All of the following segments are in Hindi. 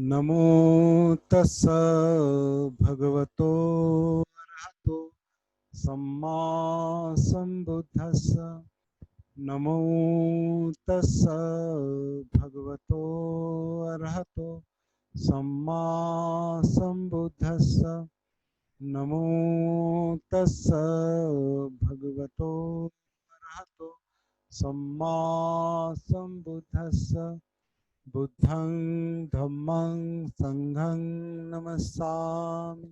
नमो तस्स भगवतो अरहतो सम्मा संबुद्धस्स। नमो तस्स भगवतो अरहतो सम्मा संबुद्धस्स। नमो तस्स भगवतो अरहतो सम्मा संबुद्धस्स। बुद्धं धम्मं संघं नमस्सामि।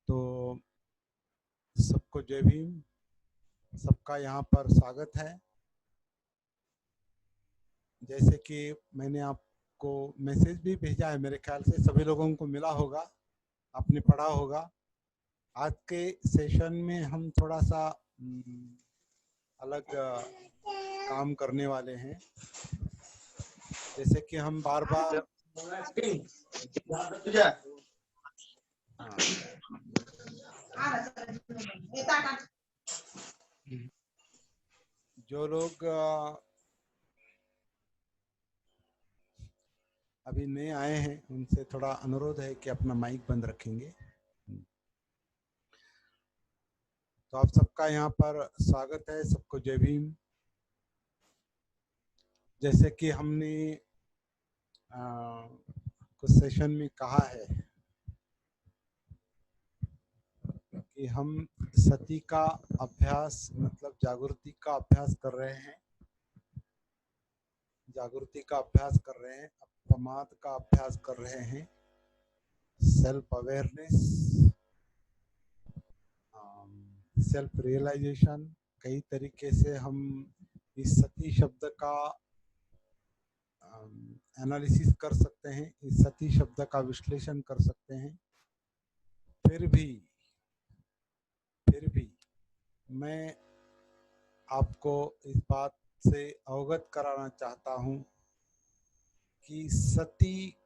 तो सबको जय भीम। सबका यहाँ पर स्वागत है। जैसे कि मैंने आपको मैसेज भी भेजा है, मेरे ख्याल से सभी लोगों को मिला होगा, आपने पढ़ा होगा। आज के सेशन में हम थोड़ा सा अलग काम करने वाले हैं। जैसे कि हम बार बार जो लोग अभी नए आए हैं उनसे थोड़ा अनुरोध है कि अपना माइक बंद रखेंगे। तो आप सबका यहाँ पर स्वागत है। सबको जय भीम। जैसे कि हमने कुछ सेशन में कहा है कि हम सती का अभ्यास मतलब जागृति का अभ्यास कर रहे हैं। जागृति का अभ्यास कर रहे हैं, अपमाद का अभ्यास कर रहे हैं, सेल्फ अवेयरनेस, सेल्फ रियलाइजेशन। कई तरीके से हम इस सती शब्द का एनालिसिस कर सकते हैं, इस सती शब्द का विश्लेषण कर सकते हैं। फिर भी मैं आपको इस बात से अवगत कराना चाहता हूं कि सती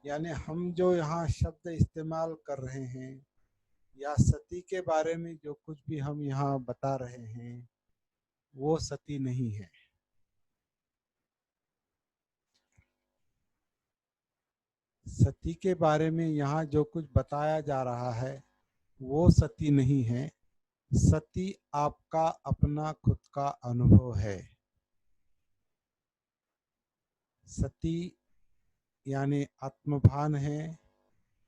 यानी हम जो यहाँ शब्द इस्तेमाल कर रहे हैं या सती के बारे में जो कुछ भी हम यहाँ बता रहे हैं वो सती नहीं है। सती के बारे में यहाँ जो कुछ बताया जा रहा है वो सती नहीं है। सती आपका अपना खुद का अनुभव है। सती यानी आत्मभान है,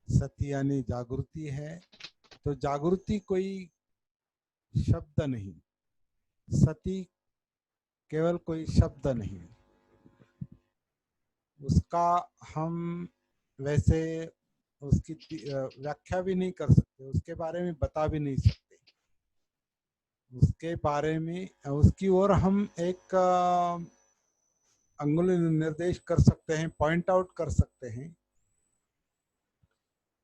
सती यानी जागृति है। तो जागृति कोई शब्द नहीं, सती केवल कोई शब्द नहीं। उसका हम वैसे उसकी व्याख्या भी नहीं कर सकते, उसके बारे में बता भी नहीं सकते। उसके बारे में उसकी ओर हम एक अंगुली निर्देश कर सकते हैं, पॉइंट आउट कर सकते हैं,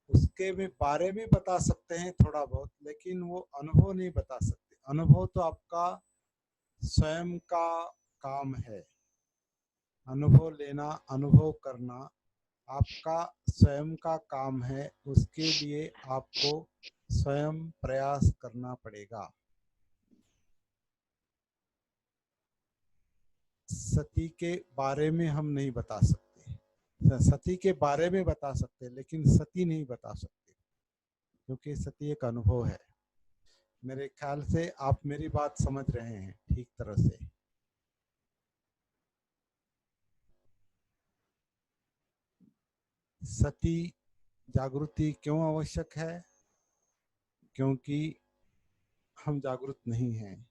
उसके में बारे में बता सकते हैं थोड़ा बहुत, लेकिन वो अनुभव नहीं बता सकते। अनुभव तो आपका स्वयं का काम है। अनुभव लेना, अनुभव करना आपका स्वयं का काम है। उसके लिए आपको स्वयं प्रयास करना पड़ेगा। सती के बारे में हम नहीं बता सकते, सती के बारे में बता सकते लेकिन सती नहीं बता सकते, क्योंकि सती एक अनुभव है। मेरे ख्याल से आप मेरी बात समझ रहे हैं ठीक तरह से। सती जागृति क्यों आवश्यक है? क्योंकि हम जागृत नहीं हैं।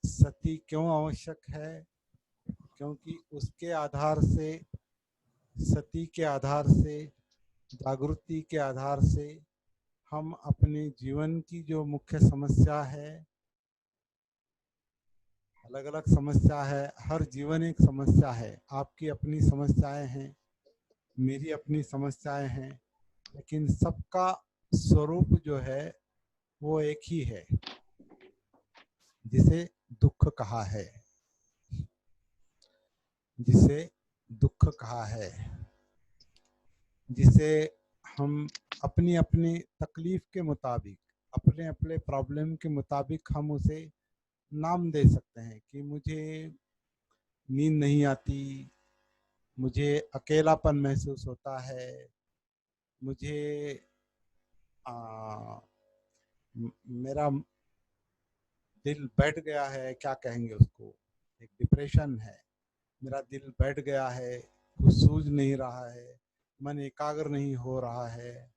सती क्यों आवश्यक है? क्योंकि उसके आधार से, सती के आधार से, जागृति के आधार से हम अपने जीवन की जो मुख्य समस्या है, अलग अलग समस्या है, हर जीवन एक समस्या है। आपकी अपनी समस्याएं हैं, मेरी अपनी समस्याएं हैं, लेकिन सबका स्वरूप जो है वो एक ही है, जिसे दुख कहा है, जिसे दुख कहा है, जिसे हम अपनी अपनी तकलीफ के मुताबिक, अपने अपने प्रॉब्लम के मुताबिक हम उसे नाम दे सकते हैं कि मुझे नींद नहीं आती, मुझे अकेलापन महसूस होता है, मुझे आ, मेरा दिल बैठ गया है, क्या कहेंगे उसको, एक डिप्रेशन है, मेरा दिल बैठ गया है, कुछ सूझ नहीं रहा है, मन एकाग्र नहीं हो रहा है,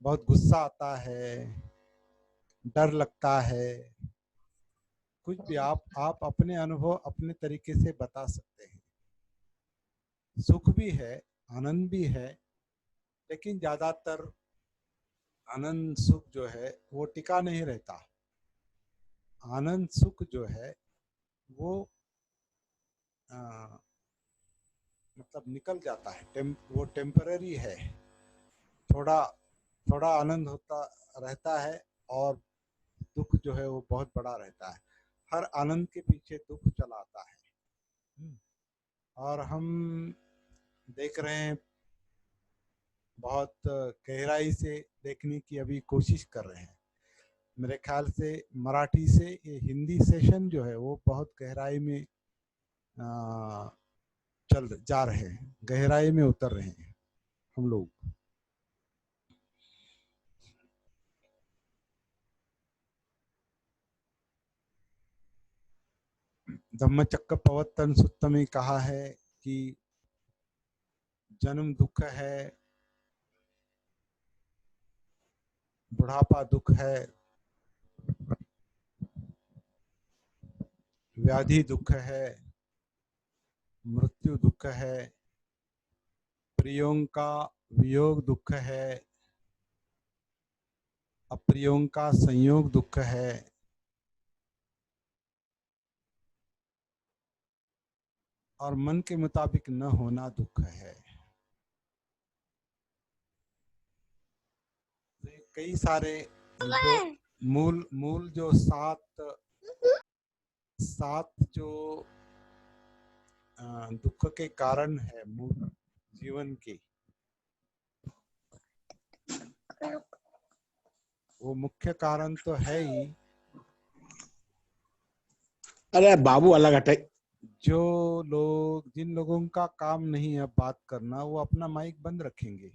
बहुत गुस्सा आता है, डर लगता है, कुछ भी आप अपने अनुभव अपने तरीके से बता सकते हैं। सुख भी है, आनंद भी है, लेकिन ज्यादातर आनंद सुख जो है वो टिका नहीं रहता। आनंद सुख जो है वो आ, मतलब निकल जाता है, वो टेम्पररी है। थोड़ा थोड़ा आनंद होता रहता है और दुख जो है वो बहुत बड़ा रहता है। हर आनंद के पीछे दुख चला आता है। और हम देख रहे हैं, बहुत गहराई से देखने की अभी कोशिश कर रहे हैं। मेरे ख्याल से मराठी से ये हिंदी सेशन जो है वो बहुत गहराई में चल जा रहे हैं, गहराई में उतर रहे हैं हम लोग। धम्मचक्र प्रवर्तन सूत्र में कहा है कि जन्म दुख है, बुढ़ापा दुख है, व्याधि दुख है, मृत्यु दुख है, प्रियों का वियोग दुख है, अप्रियों का संयोग दुख है, और मन के मुताबिक न होना दुख है। कई सारे जो मूल मूल जो सात सात जो दुख के कारण है मूल जीवन के, वो मुख्य कारण तो है ही। अरे बाबू अलग हटे। जो लोग, जिन लोगों का काम नहीं है बात करना, वो अपना माइक बंद रखेंगे।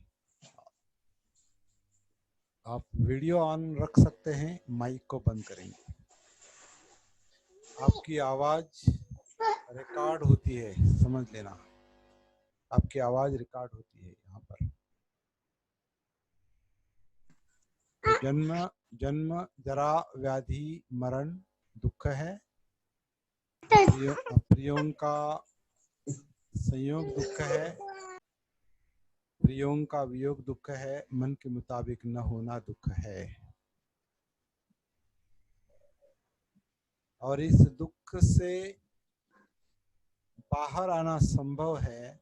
आप वीडियो ऑन रख सकते हैं, माइक को बंद करेंगे। आपकी आवाज रिकॉर्ड होती है, समझ लेना, आपकी आवाज रिकॉर्ड होती है यहाँ पर। तो जन्म जन्म जरा व्याधि मरण दुख है, प्रियों का संयोग दुख है, प्रियों का वियोग दुख है, मन के मुताबिक न होना दुख है। और इस दुख से बाहर आना संभव है,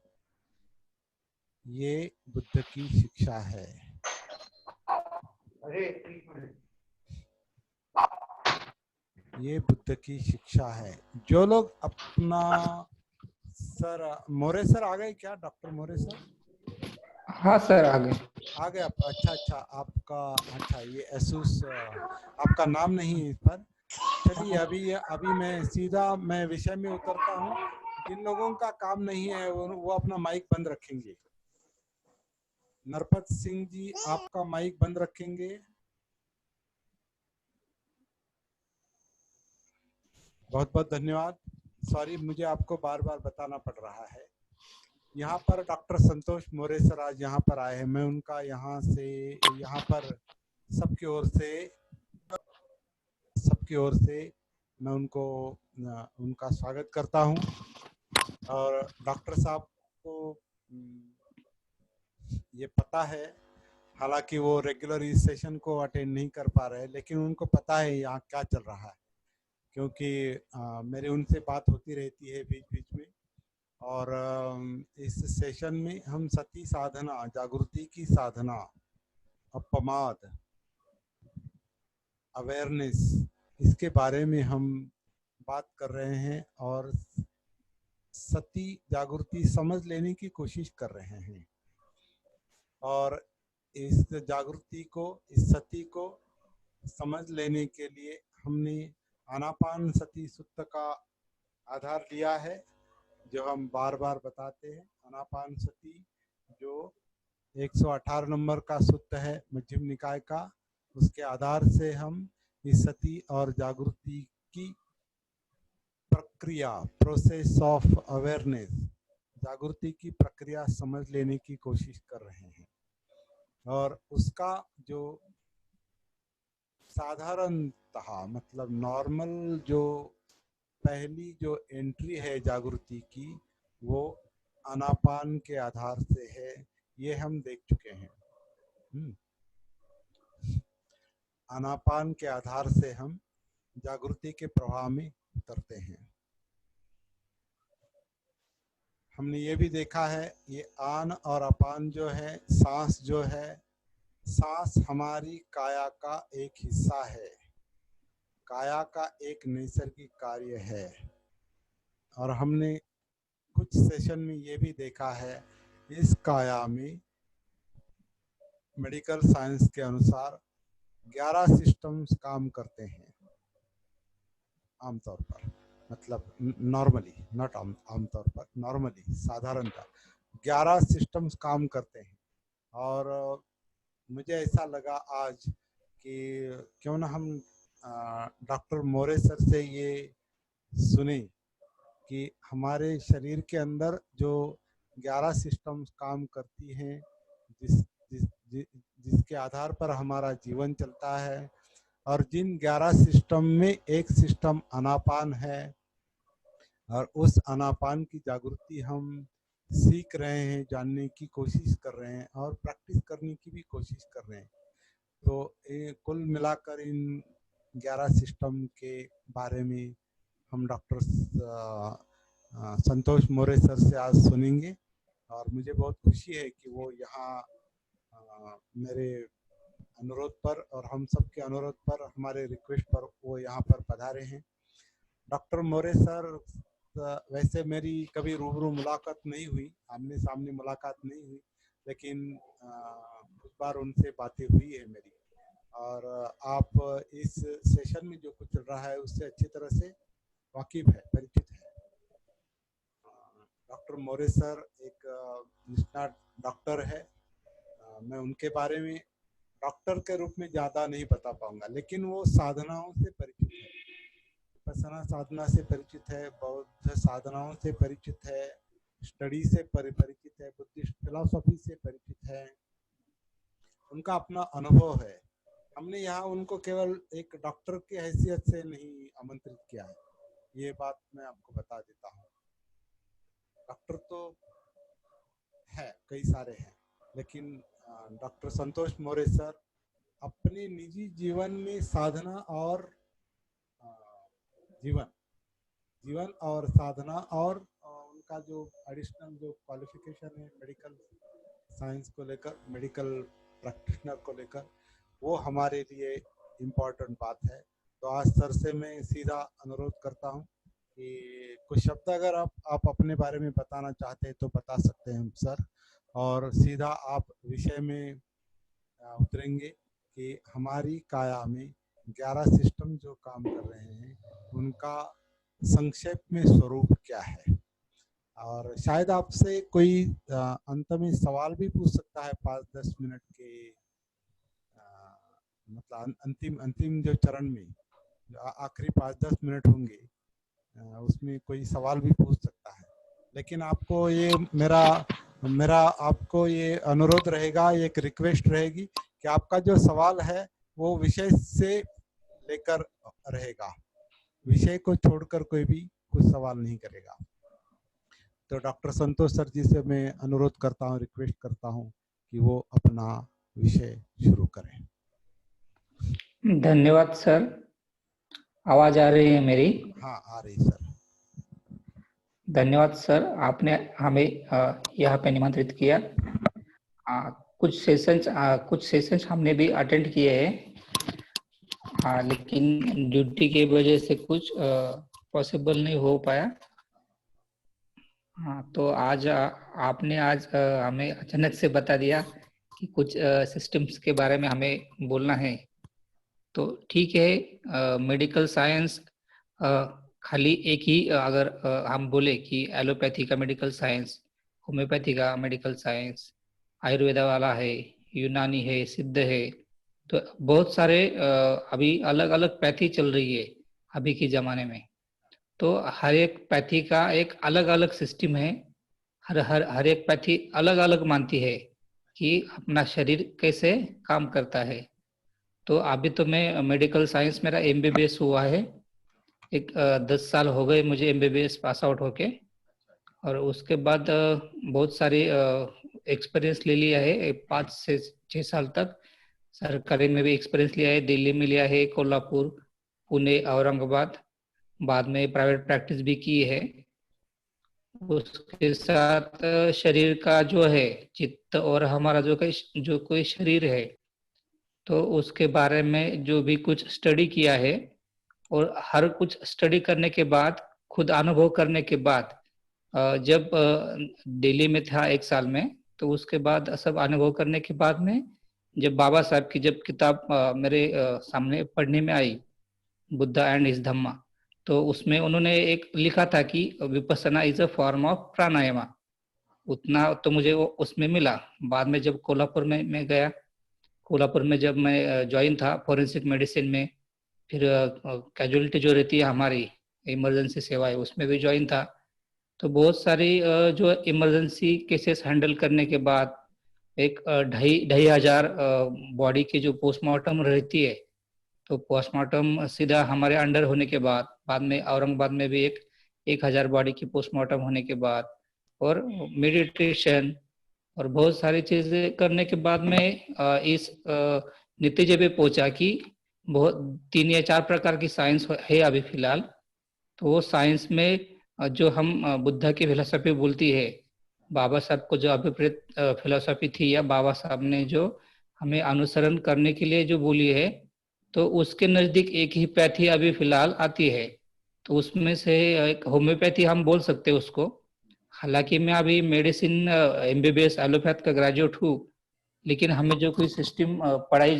ये बुद्ध की शिक्षा है। ये बुद्ध की शिक्षा है। जो लोग अपना सर, मोरे सर आ गए क्या? डॉक्टर मोरे सर हाँ सर आ गए। आ गए आप? अच्छा अच्छा, आपका अच्छा, ये एसूस आपका नाम नहीं है इस पर। चलिए अभी मैं सीधा मैं विषय में उतरता हूँ। जिन लोगों का काम नहीं है वो अपना माइक बंद रखेंगे। नरपत सिंह जी, आपका माइक बंद रखेंगे। बहुत बहुत धन्यवाद। सॉरी, मुझे आपको बार बार बताना पड़ रहा है। यहाँ पर डॉक्टर संतोष मोरे सर आज यहाँ पर आए हैं। मैं उनका यहाँ पर सबकी ओर से मैं उनका स्वागत करता हूँ। और डॉक्टर साहब को ये पता है, हालांकि वो रेगुलर इस सेशन को अटेंड नहीं कर पा रहे, लेकिन उनको पता है यहाँ क्या चल रहा है, क्योंकि मेरे उनसे बात होती रहती है बीच बीच में। और इस सेशन में हम सती साधना, जागृति की साधना, अपमाद, अवेयरनेस, इसके बारे में हम बात कर रहे हैं और सती जागृति समझ लेने की कोशिश कर रहे हैं। और इस जागृति को, इस सती को समझ लेने के लिए हमने आनापान सती सूत्र का आधार लिया है, जो हम बार बार बताते हैं। आनापान सती जो 118 नंबर का सूत्र है मध्यम निकाय का, उसके आधार से हम इस सती और जागृति की प्रक्रिया, प्रोसेस ऑफ अवेयरनेस, जागृति की प्रक्रिया समझ लेने की कोशिश कर रहे हैं। और उसका जो साधारणतः मतलब नॉर्मल जो पहली जो एंट्री है जागृति की, वो आनापान के आधार से है, ये हम देख चुके हैं। आनापान के आधार से हम जागृति के प्रवाह में उतरते हैं। हमने ये भी देखा है, ये आन और अपान जो है, सांस जो है, सांस हमारी काया का एक हिस्सा है, काया का एक नैसर्गिक कार्य है। और हमने कुछ सेशन में ये भी देखा है, इस काया में मेडिकल साइंस के अनुसार 11 सिस्टम्स काम करते हैं आमतौर पर, मतलब नॉर्मली, नॉट आमतौर पर, नॉर्मली साधारणतः 11 सिस्टम्स काम करते हैं। और मुझे ऐसा लगा आज कि क्यों ना हम डॉक्टर मोरे सर से ये सुने कि हमारे शरीर के अंदर जो 11 सिस्टम्स काम करती हैं, जिसके आधार पर हमारा जीवन चलता है, और जिन 11 सिस्टम में एक सिस्टम आनापान है, और उस आनापान की जागृति हम सीख रहे हैं, जानने की कोशिश कर रहे हैं और प्रैक्टिस करने की भी कोशिश कर रहे हैं। तो कुल मिलाकर इन 11 सिस्टम के बारे में हम डॉक्टर संतोष मोरे सर से आज सुनेंगे। और मुझे बहुत खुशी है कि वो यहाँ मेरे अनुरोध पर और हम सब के अनुरोध पर, हमारे रिक्वेस्ट पर वो यहाँ पर पधारे हैं। डॉक्टर मोरे सर वैसे मेरी कभी रूबरू मुलाकात नहीं हुई, आमने सामने मुलाकात नहीं हुई, लेकिन कुछ बार उनसे बातें हुई है मेरी। और आप इस सेशन में जो कुछ चल रहा है उससे अच्छी तरह से वाकिफ है, परिचित है। डॉक्टर मोरे सर एक निष्णात डॉक्टर है। मैं उनके बारे में डॉक्टर के रूप में ज़्यादा नहीं बता पाऊंगा, लेकिन वो साधनाओं से परिचित है, विपश्यना साधना से परिचित है, बौद्ध साधनाओं से परिचित है, स्टडी से परिचित है, बुद्धिस्ट फिलॉसफी से परिचित है। उनका अपना अनुभव है। हमने यहाँ उनको केवल एक डॉक्टर की हैसियत से नहीं आमंत्रित किया है, ये बात मैं आपको बता देता हूँ। डॉक्टर तो है, कई सारे हैं, लेकिन डॉक्टर संतोष मोरे सर अपने निजी जीवन में साधना और जीवन और साधना और उनका जो एडिशनल जो क्वालिफिकेशन है मेडिकल साइंस को लेकर, मेडिकल प्रैक्टिशनर को लेकर, वो हमारे लिए इम्पोर्टेंट बात है। तो आज सर से मैं सीधा अनुरोध करता हूँ कि कुछ शब्द अगर आप अपने बारे में बताना चाहते हैं तो बता सकते हैं सर, और सीधा आप विषय में उतरेंगे कि हमारी काया में 11 सिस्टम जो काम कर रहे हैं उनका संक्षेप में स्वरूप क्या है। और शायद आपसे कोई अंत में सवाल भी पूछ सकता है 5-10 मिनट के, मतलब अंतिम जो चरण में आखिरी 5-10 मिनट होंगे, उसमें कोई सवाल भी पूछ सकता है। लेकिन आपको ये मेरा आपको ये अनुरोध रहेगा, एक रिक्वेस्ट रहेगी कि आपका जो सवाल है वो विषय से लेकर रहेगा, विषय को छोड़कर कोई भी कुछ सवाल नहीं करेगा। तो डॉक्टर संतोष सर जी से मैं अनुरोध करता हूँ, रिक्वेस्ट करता हूँ कि वो अपना विषय शुरू करें। धन्यवाद सर। आवाज आ रही है मेरी? हाँ, आ रही सर। धन्यवाद सर, आपने हमें यहाँ पे निमंत्रित किया। कुछ सेशंस हमने भी अटेंड किए हैं, लेकिन ड्यूटी की वजह से कुछ पॉसिबल नहीं हो पाया। हाँ, तो आज आपने हमें अचानक से बता दिया कि कुछ सिस्टम्स के बारे में हमें बोलना है। तो ठीक है, मेडिकल साइंस खाली एक ही अगर हम बोले कि एलोपैथी का मेडिकल साइंस, होम्योपैथी का मेडिकल साइंस, आयुर्वेदा वाला है, यूनानी है, सिद्ध है, तो बहुत सारे अभी अलग अलग पैथी चल रही है अभी के जमाने में। तो हर एक पैथी का एक अलग अलग सिस्टम है। हर हर हर एक पैथी अलग अलग मानती है कि अपना शरीर कैसे काम करता है। तो अभी तो मैं मेडिकल साइंस, मेरा एमबीबीएस हुआ है, 10 साल हो गए मुझे एमबीबीएस पास आउट होके। और उसके बाद बहुत सारी एक्सपीरियंस ले लिया है, 5 से 6 साल तक सरकारी में भी एक्सपीरियंस लिया है, दिल्ली में लिया है, कोल्हापुर, पुणे, औरंगाबाद, बाद में प्राइवेट प्रैक्टिस भी की है। उसके साथ शरीर का जो है, चित्त और हमारा जो कोई शरीर है, तो उसके बारे में जो भी कुछ स्टडी किया है, और हर कुछ स्टडी करने के बाद, खुद अनुभव करने के बाद, जब दिल्ली में था 1 साल में, तो उसके बाद सब अनुभव करने के बाद में जब बाबा साहब की जब किताब मेरे सामने पढ़ने में आई, बुद्धा एंड हिज धम्मा, तो उसमें उन्होंने एक लिखा था कि Vipassana is a form of प्राणायामा। उतना तो मुझे वो उसमें मिला। बाद में जब कोल्हापुर में मैं गया, कोल्हापुर में जब मैं ज्वाइन था फॉरेंसिक मेडिसिन में, फिर कैजुअलिटी जो रहती है हमारी इमरजेंसी सेवाएं, उसमें भी ज्वाइन था। तो बहुत सारी जो इमरजेंसी केसेस हैंडल करने के बाद, एक 2,500 बॉडी की जो पोस्टमार्टम रहती है, तो पोस्टमार्टम सीधा हमारे अंडर होने के बाद में औरंगाबाद में भी 1,000 बॉडी की पोस्टमार्टम होने के बाद, और मेडिटेशन और बहुत सारी चीजें करने के बाद में इस नतीजे पे पहुंचा कि बहुत 3 या 4 प्रकार की साइंस है अभी फिलहाल। तो वो साइंस में जो हम बुद्धा की फिलोसफी बोलती है, बाबा साहब को जो अभिप्रेत फिलोसफी थी, या बाबा साहब ने जो हमें अनुसरण करने के लिए जो बोली है, तो उसके नजदीक एक ही पैथी अभी फिलहाल आती है। तो उसमें से एक होम्योपैथी हम बोल सकते हैं उसको। हालांकि मैं अभी मेडिसिन एमबीबीएस एलोपैथ का ग्रेजुएट हूँ, लेकिन हमें जो कोई सिस्टम पढ़ाई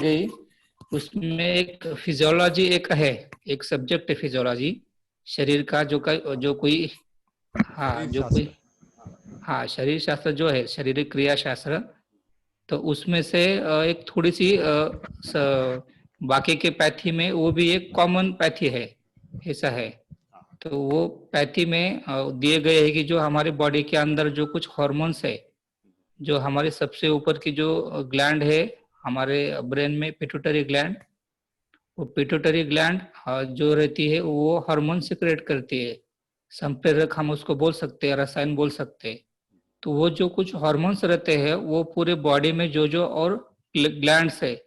गई, उसमें एक फिजियोलॉजी एक है, एक सब्जेक्ट है फिजियोलॉजी, शरीर का जो कोई, हाँ शरीर जो कोई, शास्त्र। हाँ शरीर शास्त्र जो है, शारीरिक क्रिया शास्त्र। तो उसमें से एक थोड़ी सी बाकी के पैथी में वो भी एक कॉमन पैथी है, ऐसा है। तो वो पैथी में दिए गए है कि जो हमारे बॉडी के अंदर जो कुछ हॉर्मोन्स है, जो हमारे सबसे ऊपर की जो ग्लैंड है हमारे ब्रेन में, पिट्यूटरी ग्लैंड, वो पिट्यूटरी ग्लैंड जो रहती है वो हार्मोन सिक्रेट करती है। संप्रेरक हम उसको बोल सकते हैं, रसायन बोल सकते हैं। तो वो जो कुछ हार्मोन्स रहते हैं वो पूरे बॉडी में जो जो और ग्लैंड्स है,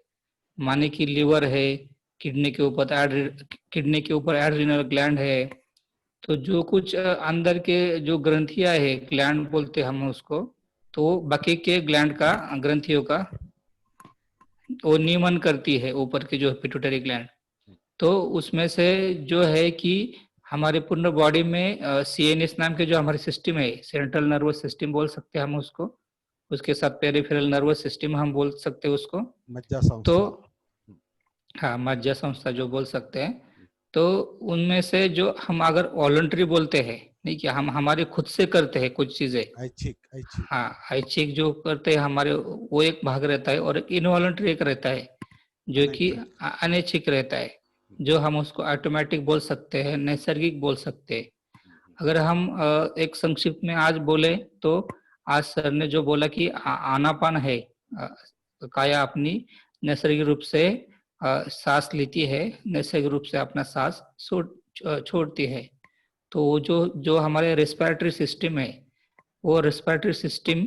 माने कि लीवर है, किडनी के ऊपर एड्रिनल ग्लैंड है, तो जो कुछ अंदर के जो ग्रंथियां है, ग्लैंड बोलते हैं हम उसको, तो बाकी के ग्लैंड का, ग्रंथियों का वो नियमन करती है, ऊपर की जो पिट्यूटरी ग्लैंड। तो उसमें से जो है कि हमारे पूर्ण बॉडी में सीएनएस नाम के जो हमारे सिस्टम है, सेंट्रल नर्वस सिस्टम बोल सकते हैं हम उसको, उसके साथ पेरिफेरल नर्वस सिस्टम हम बोल सकते हैं उसको। मज्जा तो संस्था। हाँ, मज्जा संस्था जो बोल सकते हैं। तो उनमें से जो हम अगर वॉलंटरी बोलते हैं, नहीं कि हम हमारे खुद से करते हैं कुछ चीजें, ऐच्छिक ऐच्छिक। हाँ ऐच्छिक जो करते हैं हमारे, वो एक भाग रहता है, और एक इनवॉलंटरी एक रहता है जो कि अनैच्छिक रहता है, जो हम उसको ऑटोमेटिक बोल सकते हैं, नैसर्गिक बोल सकते हैं। अगर हम एक संक्षिप्त में आज बोले, तो आज सर ने जो बोला कि आनापान है, काया अपनी नैसर्गिक रूप से सांस लेती है, नैसर्गिक रूप से अपना सांस छोड़ती है। तो वो जो जो हमारे रेस्पिरेटरी सिस्टम है, वो रेस्पिरेटरी सिस्टम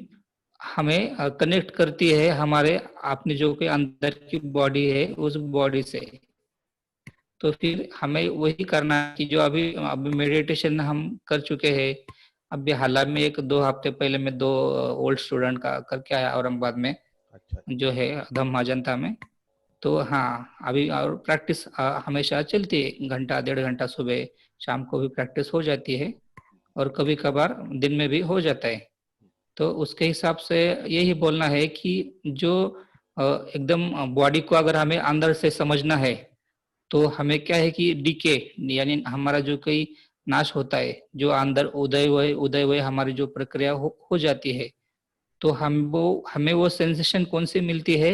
हमें कनेक्ट करती है हमारे अपनी जो कि अंदर की बॉडी है उस बॉडी से। तो फिर हमें वही करना है कि जो अभी अभी मेडिटेशन हम कर चुके हैं। अभी हाल में 1-2 हफ्ते पहले मैं 2 ओल्ड स्टूडेंट का करके आया औरंगाबाद में, अच्छा। जो है धम्मा जनता में। तो हाँ, अभी और प्रैक्टिस हमेशा चलती है, घंटा 1.5 घंटा सुबह शाम को भी प्रैक्टिस हो जाती है, और कभी कभार दिन में भी हो जाता है। तो उसके हिसाब से यही बोलना है कि जो एकदम बॉडी को अगर हमें अंदर से समझना है तो हमें क्या है कि डीके यानी हमारा जो कोई नाश होता है, जो अंदर उदय हुए हमारी जो प्रक्रिया हो जाती है, तो हमें वो सेंसेशन कौन सी मिलती है,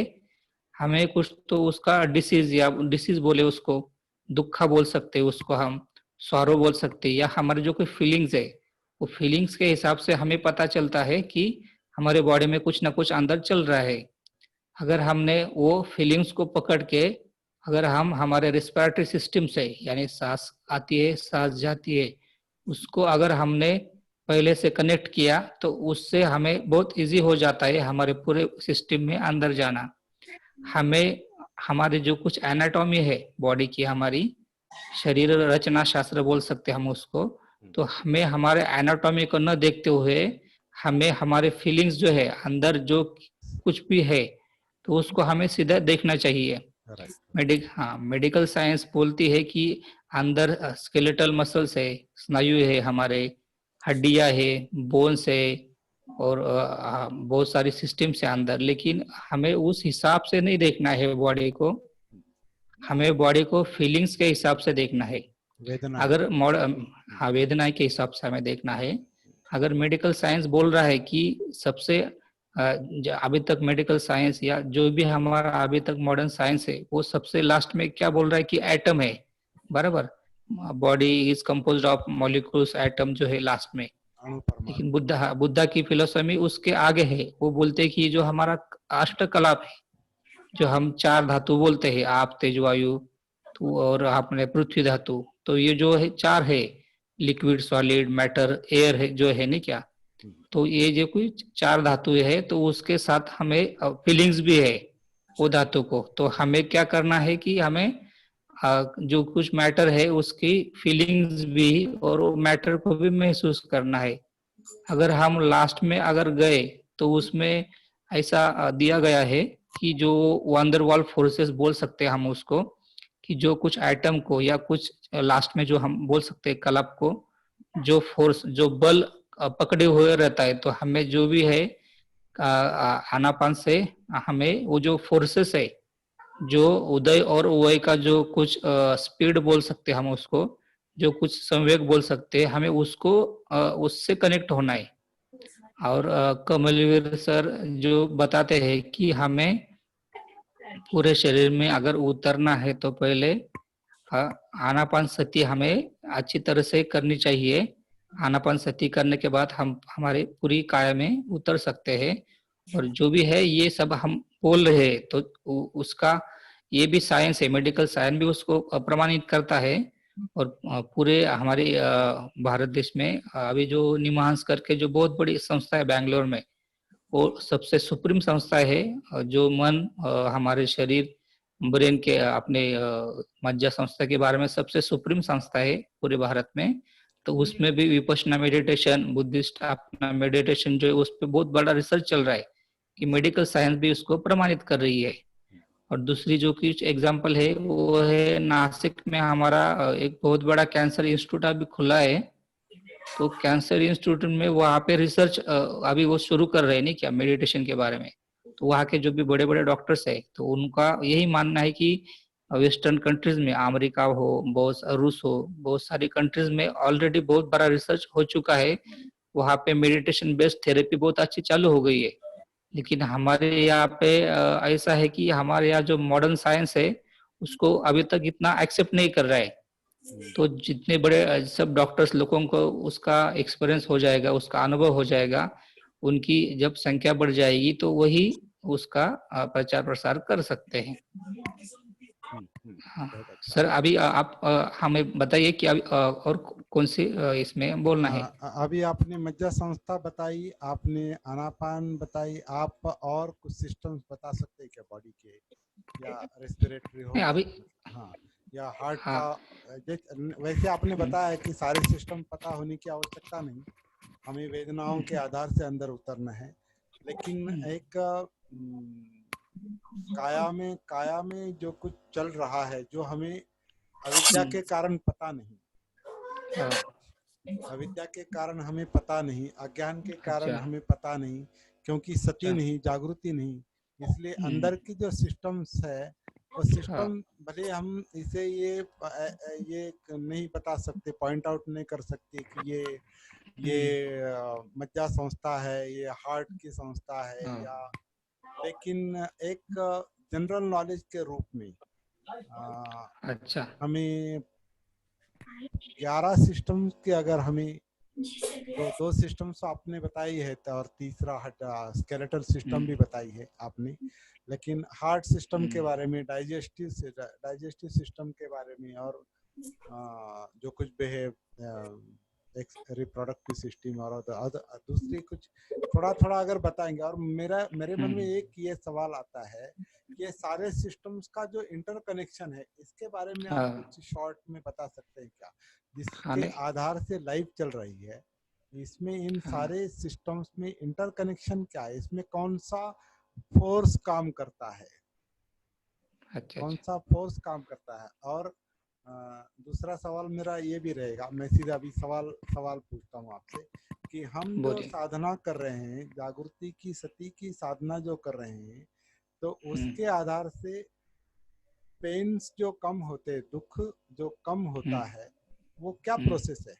हमें कुछ तो उसका डिसीज या डिसीज बोले उसको, दुखा बोल सकते हैं उसको, हम सॉरो बोल सकते हैं, या हमारे जो कोई फीलिंग्स है वो फीलिंग्स के हिसाब से हमें पता चलता है कि हमारे बॉडी में कुछ ना कुछ अंदर चल रहा है। अगर हमने वो फीलिंग्स को पकड़ के अगर हम हमारे रिस्पिरेटरी सिस्टम से यानी सांस आती है सांस जाती है उसको अगर हमने पहले से कनेक्ट किया तो उससे हमें बहुत इजी हो जाता है हमारे पूरे सिस्टम में अंदर जाना। हमें हमारे जो कुछ एनाटॉमी है बॉडी की, हमारी शरीर रचना शास्त्र बोल सकते हैं हम उसको, तो हमें हमारे एनाटॉमी को न देखते हुए हमें हमारे फीलिंग्स जो है अंदर जो कुछ भी है तो उसको हमें सीधा देखना चाहिए। मेडिकल साइंस बोलती है कि अंदर स्केलेटल मसल्स है, स्नायु है, हमारे हड्डियां है, बोन्स है और बहुत सारी सिस्टम्स है अंदर, लेकिन हमें उस हिसाब से नहीं देखना है बॉडी को, हमें बॉडी को फीलिंग्स के हिसाब से देखना है। वेदना अगर हाँ वेदना के हिसाब से हमें देखना है। अगर मेडिकल साइंस बोल रहा है कि सबसे अभी तक मेडिकल साइंस या जो भी हमारा अभी तक मॉडर्न साइंस है वो सबसे लास्ट में क्या बोल रहा है कि एटम है, बराबर, body is composed of molecules, atom जो है लास्ट में। लेकिन बुद्धा की फिलोसफी उसके आगे है, वो बोलते हैं कि जो हमारा अष्टकलाप है, जो हम चार धातु बोलते हैं, आप, तेज, वायु और आपने पृथ्वी धातु, तो ये जो है चार है, लिक्विड, सॉलिड, मैटर, एयर है जो है नहीं क्या, तो ये जो कोई चार धातु है तो उसके साथ हमें फीलिंग्स भी है वो धातु को, तो हमें क्या करना है कि हमें जो कुछ मैटर है उसकी फीलिंग्स भी और वो मैटर को भी महसूस करना है। अगर हम लास्ट में अगर गए तो उसमें ऐसा दिया गया है कि जो वंडरवॉल फोर्सेस बोल सकते हैं हम उसको, कि जो कुछ आइटम को या कुछ लास्ट में जो हम बोल सकते हैं कलप को, जो फोर्स जो बल पकड़े हुए रहता है, तो हमें जो भी है आनापान से हमें वो जो फोर्सेस है, जो उदय और वय का जो कुछ स्पीड बोल सकते हैं हम उसको, जो कुछ संवेग बोल सकते हैं, हमें उसको उससे कनेक्ट होना है। और कमलवीर सर जो बताते हैं कि हमें पूरे शरीर में अगर उतरना है तो पहले आनापान सती हमें अच्छी तरह से करनी चाहिए। आनापान सती करने के बाद हम हमारे पूरी काया में उतर सकते हैं। और जो भी है ये सब हम बोल रहे हैं तो उसका ये भी साइंस है, मेडिकल साइंस भी उसको प्रमाणित करता है। और पूरे हमारे भारत देश में अभी जो निमहांस करके जो बहुत बड़ी संस्था है बैंगलोर में, वो सबसे सुप्रीम संस्था है जो मन हमारे शरीर ब्रेन के अपने मज्जा संस्था के बारे में सबसे सुप्रीम संस्था है पूरे भारत में। तो उसमें भी विपश्यना मेडिटेशन, बुद्धिस्ट अपना मेडिटेशन जो है उस पर बहुत बड़ा रिसर्च चल रहा है कि मेडिकल साइंस भी उसको प्रमाणित कर रही है। और दूसरी जो कुछ एग्जांपल है वो है नासिक में हमारा एक बहुत बड़ा कैंसर इंस्टीट्यूट अभी खुला है। तो कैंसर इंस्टीट्यूट में वहाँ पे रिसर्च अभी वो शुरू कर रहे हैं नहीं क्या मेडिटेशन के बारे में। तो वहाँ के जो भी बड़े बड़े डॉक्टर्स है तो उनका यही मानना है कि वेस्टर्न कंट्रीज में, अमेरिका हो, बहुत रूस हो, बहुत सारी कंट्रीज में ऑलरेडी बहुत बड़ा रिसर्च हो चुका है। वहाँ पे मेडिटेशन बेस्ड थेरेपी बहुत अच्छी चालू हो गई है। लेकिन हमारे यहाँ पे ऐसा है कि हमारे यहाँ जो मॉडर्न साइंस है उसको अभी तक इतना एक्सेप्ट नहीं कर रहा है। तो जितने बड़े सब डॉक्टर्स लोगों को उसका एक्सपीरियंस हो जाएगा, उसका अनुभव हो जाएगा, उनकी जब संख्या बढ़ जाएगी तो वही उसका प्रचार प्रसार कर सकते हैं। हाँ सर, अभी आप हमें बताइए कि अभी और कौन सी इसमें बोलना है। अभी आपने मज्जा संस्था बताई, आपने आनापान बताई, आप और कुछ सिस्टम्स बता सकते हैं क्या बॉडी के, या रेस्पिरेटरी हो अभी हाँ, या हार्ट हाँ, का। वैसे आपने बताया कि सारे सिस्टम पता होने की आवश्यकता नहीं, हमें वेदनाओं के आधार से अंदर उतरना है। लेकिन एक काया में जो कुछ चल रहा है जो हमें अविद्या के कारण पता नहीं, अविद्या के कारण हमें पता नहीं, अज्ञान के कारण हमें पता नहीं, क्योंकि सती नहीं, जागृति नहीं, इसलिए अंदर की जो सिस्टम्स है वो सिस्टम भले हम इसे ये नहीं बता सकते, पॉइंट आउट नहीं कर सकते कि ये मज्जा संस्था है, ये हार्ट की संस्था है या, लेकिन एक जनरल नॉलेज के रूप में अच्छा। हमें 11 सिस्टम के, अगर हमें दो सिस्टम्स आपने बताई है तो, और तीसरा स्केलेटल सिस्टम भी बताई है आपने, लेकिन हार्ट सिस्टम के बारे में, डाइजेस्टिव सिस्टम के बारे में, और जो कुछ भी है रिप्रोडक्टिव सिस्टम और दूसरी कुछ थोड़ा थोड़ा अगर बताएंगे। और मेरे मन में एक ये सवाल आता है कि ये सारे सिस्टम्स का जो इंटरकनेक्शन है, इसके बारे में आप कुछ शॉर्ट में बता सकते हैं क्या, जिसके आधार से लाइफ चल रही है? इसमें इन सारे सिस्टम्स में इंटरकनेक्शन क्या है, इसमें कौन सा फोर्स काम करता है? अच्छा, कौन सा फोर्स काम करता है? और दूसरा सवाल मेरा ये भी रहेगा, मैं सीधा अभी सवाल पूछता हूँ आपसे कि हम जो साधना कर रहे हैं, जागृति की, सती की साधना जो कर रहे हैं, तो उसके आधार से पेन्स जो कम होते, दुख जो कम होता है, वो क्या प्रोसेस है?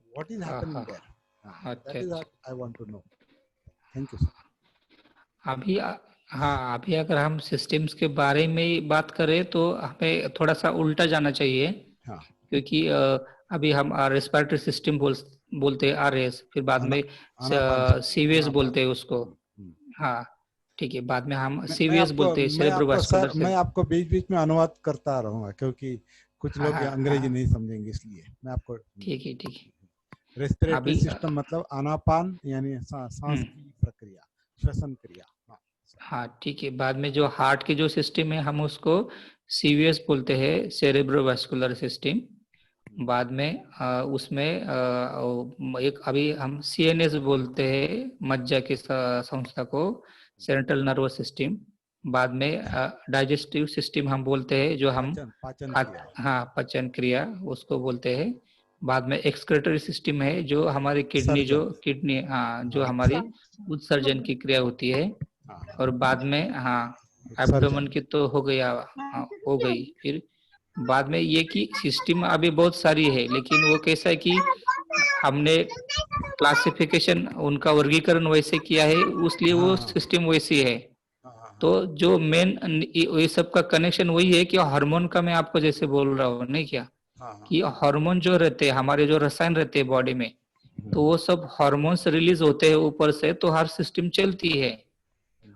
What is happening there? That is I want to know. Thank you sir. अभी अगर हम सिस्टम्स के बारे में बात करें तो हमें थोड़ा सा उल्टा जाना चाहिए। क्योंकि अभी हम रेस्पिरेटरी सिस्टम बोलते हैं आरएस, फिर बाद में सीवीएस बोलते हैं उसको। हाँ ठीक है, बाद में हम सीवीएस बोलते हैं, सेरेब्रोवास्कुलर सिस्टम। मैं आपको बीच बीच में अनुवाद करता रहूंगा क्योंकि कुछ लोग अंग्रेजी नहीं समझेंगे, इसलिए मैं आपको। ठीक है। रेस्पिरेटरी सिस्टम मतलब आनापान यानी सांस की प्रक्रिया, श्वसन क्रिया। हाँ ठीक है, बाद में जो हार्ट की जो सिस्टम है हम उसको सीवीएस बोलते हैं, सेरेब्रोवास्कुलर सिस्टम। बाद में उसमें एक अभी हम सीएनएस बोलते हैं, मज्जा की संस्था को, सेंट्रल नर्वस सिस्टम। बाद में डाइजेस्टिव सिस्टम हम बोलते हैं, जो हम पचन क्रिया उसको बोलते हैं। बाद में एक्सक्रेटरी सिस्टम है, जो हमारी किडनी जो हमारी उत्सर्जन की क्रिया होती है। और बाद में एब्डोमेन की तो हो गई। फिर बाद में ये कि सिस्टम अभी बहुत सारी है, लेकिन वो कैसा है कि हमने क्लासिफिकेशन, उनका वर्गीकरण वैसे किया है, इसलिए वो सिस्टम वैसी है। तो जो मेन ये सब का कनेक्शन वही है कि हार्मोन का, मैं आपको जैसे बोल रहा हूँ नहीं क्या, कि हार्मोन जो रहते हैं हमारे, जो रसायन रहते हैं बॉडी में, तो वो सब हार्मोन्स रिलीज होते हैं ऊपर से, तो हर सिस्टम चलती है।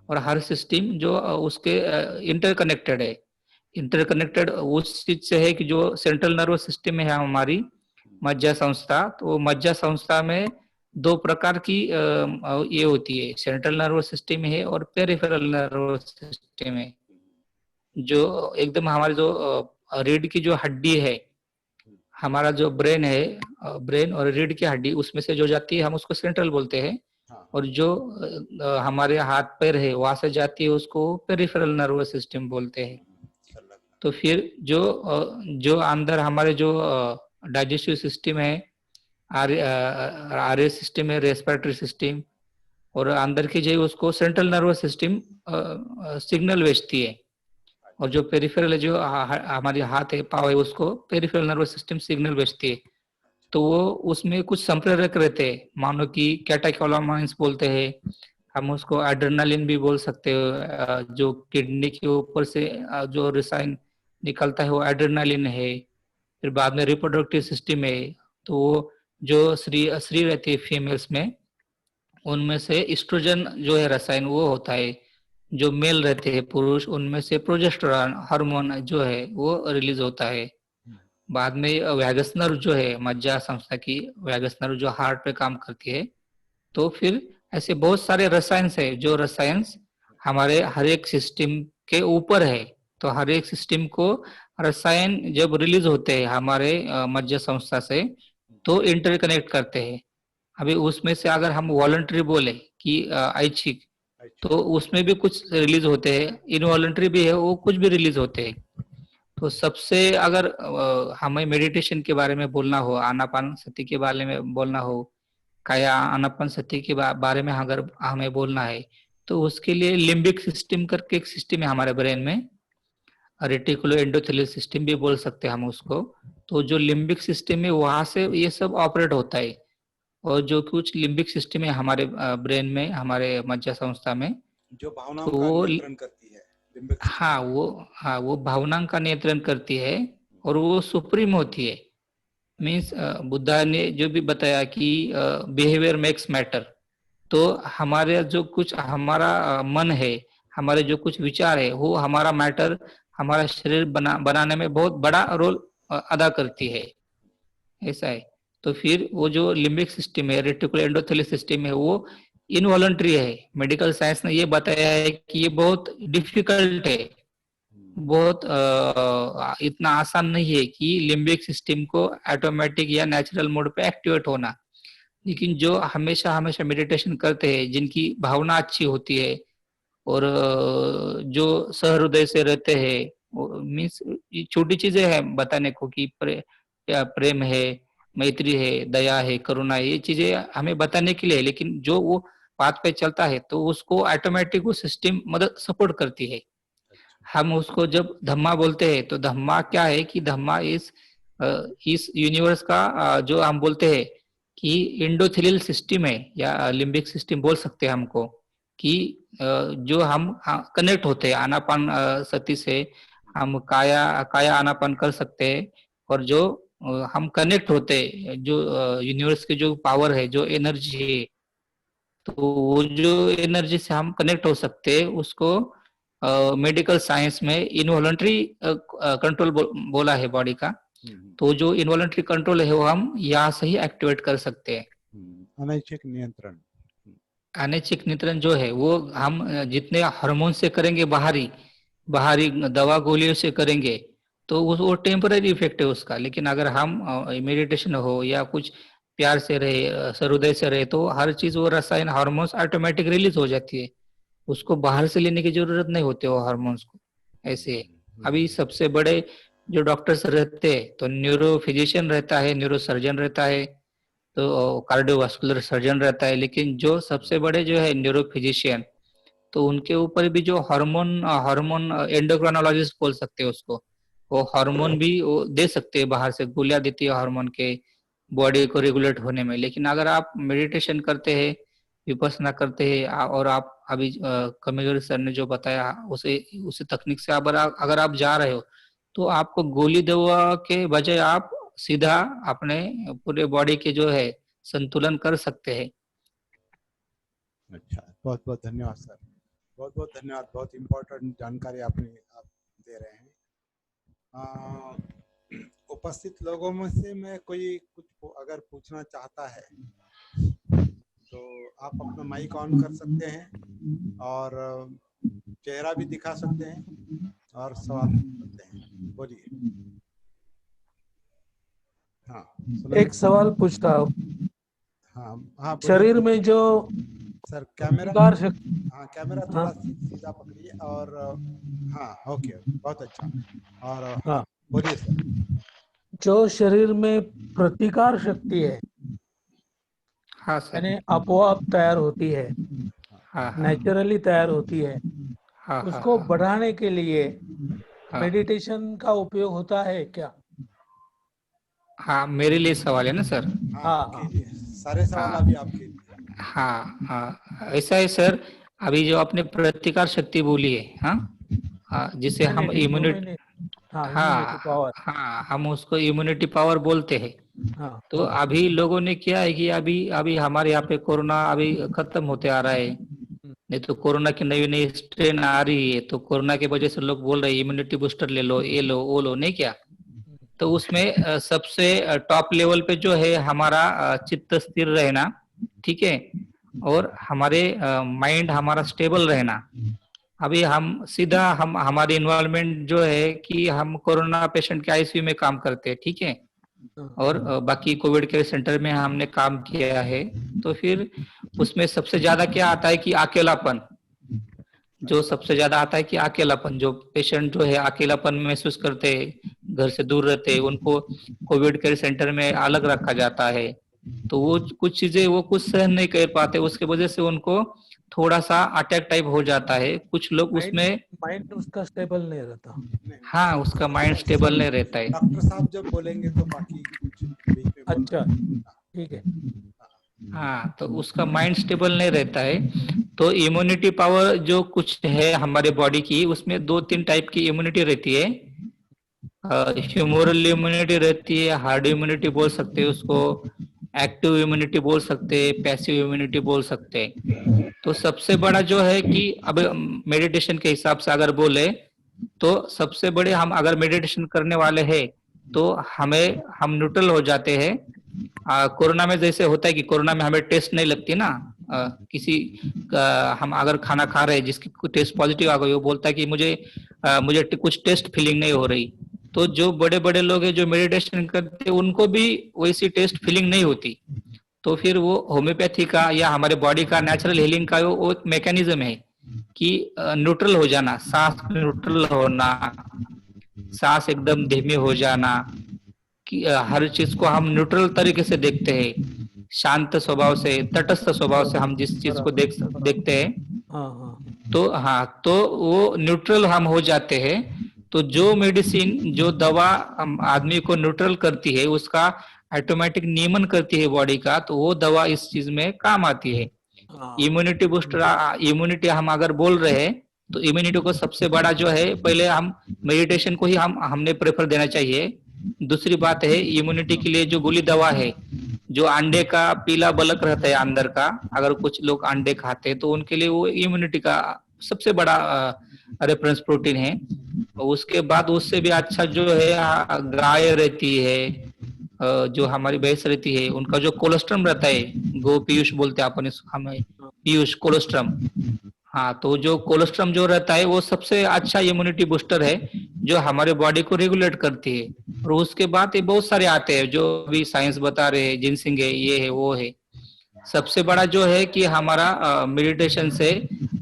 और हर सिस्टम जो उसके इंटरकनेक्टेड है। इंटरकनेक्टेड उस चीज से है कि जो सेंट्रल नर्वस सिस्टम है हमारी मज्जा संस्था, तो मज्जा संस्था में दो प्रकार की ये होती है, सेंट्रल नर्वस सिस्टम है और पेरिफेरल नर्वस सिस्टम है। जो एकदम हमारी जो रीढ़ की जो हड्डी है, हमारा जो ब्रेन है, ब्रेन और रीढ़ की हड्डी, उसमें से जो जाती है हम उसको सेंट्रल बोलते हैं। और जो हमारे हाथ पैर है वहां से जाती है, उसको पेरिफेरल नर्वस सिस्टम बोलते हैं। तो फिर जो अंदर हमारे जो डाइजेस्टिव सिस्टम है, आरएस सिस्टम है, रेस्पिरेटरी सिस्टम, और अंदर की जो उसको सेंट्रल नर्वस सिस्टम सिग्नल भेजती है। और जो पेरिफेरल है, जो हमारे हाथ है, पाव है, उसको पेरिफेरल नर्वस सिस्टम सिग्नल भेजती है। तो वो उसमें कुछ संप्रेरक रहते हैं, मानो कि कैटेकोलामाइंस बोलते हैं, हम उसको एड्रेनालिन भी बोल सकते हो। जो किडनी के ऊपर से जो रसायन निकलता है वो एड्रेनालिन है। फिर बाद में रिप्रोडक्टिव सिस्टम है, तो वो जो स्त्री रहती है फीमेल्स में, उनमें से एस्ट्रोजन जो है रसायन वो होता है। जो मेल रहते हैं पुरुष, उनमें से प्रोजेस्टेरॉन हार्मोन जो है वो रिलीज होता है। बाद में वैगस नर्व जो है मज्जा संस्था की, वैगस नर्व जो हार्ट पे काम करती है। तो फिर ऐसे बहुत सारे रसायन है, जो रसायन हमारे हर एक सिस्टम के ऊपर है। तो हर एक सिस्टम को रसायन जब रिलीज होते हैं हमारे मज्जा संस्था से, तो इंटरकनेक्ट करते हैं। अभी उसमें से अगर हम वॉलंटरी बोले कि ऐच्छिक, तो उसमें भी कुछ रिलीज होते हैं, इनवॉलंटरी भी है, वो कुछ भी रिलीज होते हैं। तो सबसे अगर हमें मेडिटेशन के बारे में बोलना हो, आनापान सती के बारे में बोलना हो, काया आनापान सती के बारे में अगर हमें बोलना है, तो उसके लिए लिम्बिक सिस्टम करके एक सिस्टम है हमारे ब्रेन में, रेटिकुलो एंडोथेलियल सिस्टम भी बोल सकते हैं हम उसको। तो जो लिम्बिक सिस्टम है वहां से ये सब ऑपरेट होता है। और जो कुछ लिम्बिक सिस्टम है हमारे ब्रेन में, हमारे मज्जा संस्था में, जो भावनाओं तो का वो नियंत्रण करती है लिम्बिक हाँ सिस्टम। वो भावनाओं का नियंत्रण करती है और वो सुप्रीम होती है। मीन्स बुद्धा ने जो भी बताया कि बिहेवियर मेक्स मैटर। तो हमारे जो कुछ हमारा मन है, हमारे जो कुछ विचार है, वो हमारा मैटर, हमारा शरीर बनाने में बहुत बड़ा रोल अदा करती है, ऐसा है। तो फिर वो जो लिम्बिक सिस्टम है, रेटिकुलर एंडोथेलियल सिस्टम है, वो इनवॉलंटरी है। मेडिकल साइंस ने ये बताया है कि ये बहुत डिफिकल्ट है, बहुत इतना आसान नहीं है कि लिम्बिक सिस्टम को ऑटोमेटिक या नेचुरल मोड पे एक्टिवेट होना। लेकिन जो हमेशा हमेशा मेडिटेशन करते हैं, जिनकी भावना अच्छी होती है और जो सहृदय से रहते हैं, मीन्स छोटी चीजें हैं बताने को कि प्रेम है, मैत्री है, दया है, करुणा है, ये चीजें हमें बताने के लिए है। लेकिन जो वो बात पे चलता है तो उसको ऑटोमेटिक वो सिस्टम मदद सपोर्ट करती है। हम उसको जब धम्मा बोलते हैं तो धम्मा क्या है कि धम्मा इस यूनिवर्स का जो हम बोलते हैं कि इंडोथेलियल सिस्टम है या लिम्बिक सिस्टम बोल सकते हैं हमको, कि जो हम कनेक्ट होते हैं आनापान सती से, हम काया काया आनापान कर सकते हैं। और जो हम कनेक्ट होते हैं, जो यूनिवर्स की जो पावर है, जो एनर्जी है, तो वो जो एनर्जी से हम कनेक्ट हो सकते हैं उसको मेडिकल साइंस में इनवॉलंटरी कंट्रोल बोला है बॉडी का। तो जो इनवॉलंटरी कंट्रोल है वो हम यहाँ से ही एक्टिवेट कर सकते हैं। अनैच्छिक नियंत्रण। अनैच्छिक नियंत्रण जो है वो हम जितने हार्मोन से करेंगे, बाहरी बाहरी दवा गोलियों से करेंगे, तो वो टेम्पररी इफेक्ट है उसका। लेकिन अगर हम मेडिटेशन हो या कुछ प्यार से रहे, सहृदय से रहे, तो हर चीज वो रसायन हार्मोन्स ऑटोमेटिक रिलीज हो जाती है, उसको बाहर से लेने की जरूरत नहीं होती वो हार्मोन्स को। ऐसे अभी सबसे बड़े जो डॉक्टर्स रहते हैं तो न्यूरो फिजिशियन रहता है, न्यूरो सर्जन रहता है, तो कार्डियोवास्कुलर सर्जन रहता है। लेकिन जो सबसे बड़े जो है न्यूरो फिजिशियन, तो उनके ऊपर भी जो हार्मोन हार्मोन एंडोक्राइनोलॉजिस्ट बोल सकते हैं उसको, वो हार्मोन भी वो दे सकते हैं, बाहर से गोलियां देती है हार्मोन के बॉडी को रेगुलेट होने में। लेकिन अगर आप मेडिटेशन करते हैं, विपස්සना करते हैं, और आप अभी कमेगरी सर ने जो बताया उसे उसी तकनीक से अगर आप जा रहे हो, तो आपको गोली दवा के बजाय आप सीधा अपने पूरे बॉडी के जो है संतुलन कर सकते हैं। अच्छा, बहुत बहुत धन्यवाद सर, बहुत बहुत धन्यवाद, बहुत इम्पोर्टेंट जानकारी आप दे रहे हैं। उपस्थित लोगों में से मैं कोई कुछ अगर पूछना चाहता है तो आप अपना माइक ऑन कर सकते हैं और चेहरा भी दिखा सकते हैं और सवाल पूछ सकते हैं। बोलिए। हाँ, एक सवाल पूछता हूँ। हाँ हाँ, शरीर में जो सर कैमरा, हाँ कैमरा थोड़ा सीधा पकड़िए और हाँ ओके, बहुत अच्छा। और हाँ बोलिए सर। जो शरीर में प्रतिकार शक्ति है, हाँ सर, यानी अपवाप तैयार होती है, हाँ नेचुरली तैयार होती है, हाँ, उसको बढ़ाने के लिए हाँ, मेडिटेशन का उपयोग होता है क्या? हाँ मेरे लिए सवाल है ना सर? हाँ कीजिए, सारे सवाल अभी आप कीजिए। हाँ हाँ, ऐसा है सर। अभी जो आपने प्रतिकार शक्ति बोली है, हाँ, जिसे हम इम्यूनिटी, हाँ पावर, हाँ, हम उसको इम्यूनिटी पावर बोलते हैं। हाँ, तो अभी लोगों ने क्या है कि अभी अभी हमारे यहाँ पे कोरोना अभी खत्म होते आ रहा है, नहीं तो कोरोना की नई नई स्ट्रेन आ रही है, तो कोरोना की वजह से लोग बोल रहे हैं इम्यूनिटी बूस्टर ले लो, ये लो वो लो, नहीं क्या? तो उसमें सबसे टॉप लेवल पे जो है हमारा चित्त स्थिर रहना, ठीक है, और हमारे माइंड हमारा स्टेबल रहना। अभी हम सीधा हमारी इन्वॉल्वमेंट जो है कि हम कोरोना पेशेंट के आईसीयू में काम करते हैं, ठीक है, और बाकी कोविड केयर सेंटर में हमने काम किया है। तो फिर उसमें सबसे ज्यादा क्या आता है कि अकेलापन, जो सबसे ज्यादा आता है कि अकेलापन, जो पेशेंट जो है अकेलापन महसूस करते हैं, घर से दूर रहते हैं, उनको कोविड केयर सेंटर में अलग रखा जाता है। तो वो कुछ चीजें वो कुछ सहन नहीं कर पाते, उसके वजह से उनको थोड़ा सा अटैक टाइप हो जाता है। कुछ लोग उसमें माइंड उसका स्टेबल नहीं रहता। नहीं, हाँ, उसका माइंड स्टेबल नहीं रहता है। डॉक्टर साहब जब बोलेंगे तो बाकी कुछ बीच में बोलना अच्छा, नहीं। ठीक है। हाँ, तो उसका माइंड स्टेबल नहीं रहता है। तो इम्यूनिटी पावर जो कुछ है हमारे बॉडी की, उसमें 2-3 टाइप की इम्यूनिटी रहती है। ह्यूमरल इम्यूनिटी रहती है, हार्ड इम्यूनिटी बोल सकते हैं उसको, एक्टिव इम्यूनिटी बोल सकते हैं, पैसिव इम्यूनिटी बोल सकते हैं। तो सबसे बड़ा जो है कि अब मेडिटेशन के हिसाब से अगर बोले तो सबसे बड़े, हम अगर मेडिटेशन करने वाले हैं तो हम न्यूट्रल हो जाते हैं। कोरोना में जैसे होता है कि कोरोना में हमें टेस्ट नहीं लगती ना, किसी हम अगर खाना खा रहे हैं जिसकी टेस्ट पॉजिटिव आ गई, वो बोलता है कि मुझे कुछ टेस्ट फीलिंग नहीं हो रही। तो जो बड़े बड़े लोग हैं जो मेडिटेशन करते हैं उनको भी वैसी टेस्ट फीलिंग नहीं होती। तो फिर वो होम्योपैथी का या हमारे बॉडी का नेचुरल हीलिंग का वो एक मैकेनिज्म है कि न्यूट्रल हो जाना, सांस न्यूट्रल होना, सांस एकदम धीमे हो जाना, कि हर चीज को हम न्यूट्रल तरीके से देखते हैं, शांत स्वभाव से, तटस्थ स्वभाव से हम जिस चीज को देखते हैं। हाँ हाँ। तो हाँ, तो वो न्यूट्रल हम हो जाते हैं। तो जो मेडिसिन, जो दवा आदमी को न्यूट्रल करती है, उसका ऑटोमेटिक नियमन करती है बॉडी का, तो वो दवा इस चीज में काम आती है। हाँ, इम्यूनिटी बूस्टर, इम्यूनिटी हम अगर बोल रहे हैं तो इम्यूनिटी को सबसे बड़ा जो है, पहले हम मेडिटेशन को ही हमने प्रेफर देना चाहिए। दूसरी बात है, इम्यूनिटी के लिए जो गोली दवा है, जो अंडे का पीला बलक रहता है अंदर का, अगर कुछ लोग अंडे खाते हैं तो उनके लिए वो इम्यूनिटी का सबसे बड़ा रेफरेंस प्रोटीन है। और उसके बाद उससे भी अच्छा जो है गाय रहती है, जो हमारी भैंस रहती है, उनका जो कोलेस्ट्रम रहता है, गो पीयूष बोलते हैं अपन हमें, पीयूष कोलेस्ट्रम। हाँ, तो जो कोलेस्ट्रम जो रहता है वो सबसे अच्छा इम्यूनिटी बूस्टर है, जो हमारे बॉडी को रेगुलेट करती है। और उसके बाद ये बहुत सारे आते हैं जो भी साइंस बता रहे हैं, जिनसिंग है, ये है, वो है। सबसे बड़ा जो है कि हमारा मेडिटेशन से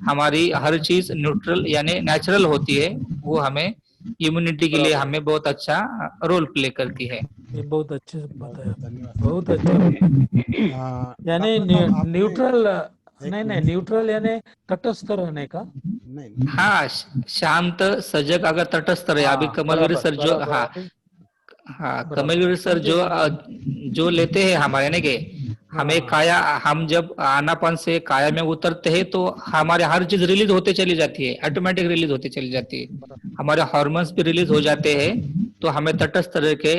हमारी हर चीज न्यूट्रल यानी नेचुरल होती है, वो हमें इम्यूनिटी के लिए हमें बहुत अच्छा रोल प्ले करती है। ये बहुत अच्छे से बताया, धन्यवाद। बहुत अच्छा। यानी डॉक्टर साहब, आपने न्यूट्रल, एक नहीं मिनट। न्यूट्रल यानी तटस्थ रहने का। नहीं, हाँ, शांत सजग अगर तटस्थ रहे। अभी हाँ, कमलवीर सर जो, बराबर, हाँ अभी हाँ, बराबर कमलवीर सर समझे। जो लेते हैं हमारे ने के, हमें हाँ, काया, हम जब आनापान से काया में उतरते हैं तो हमारे हर चीज रिलीज होते चली जाती है, ऑटोमेटिक रिलीज होती चली जाती है, हमारे हार्मोन्स भी रिलीज हो जाते हैं। तो हमें तटस्थ रह के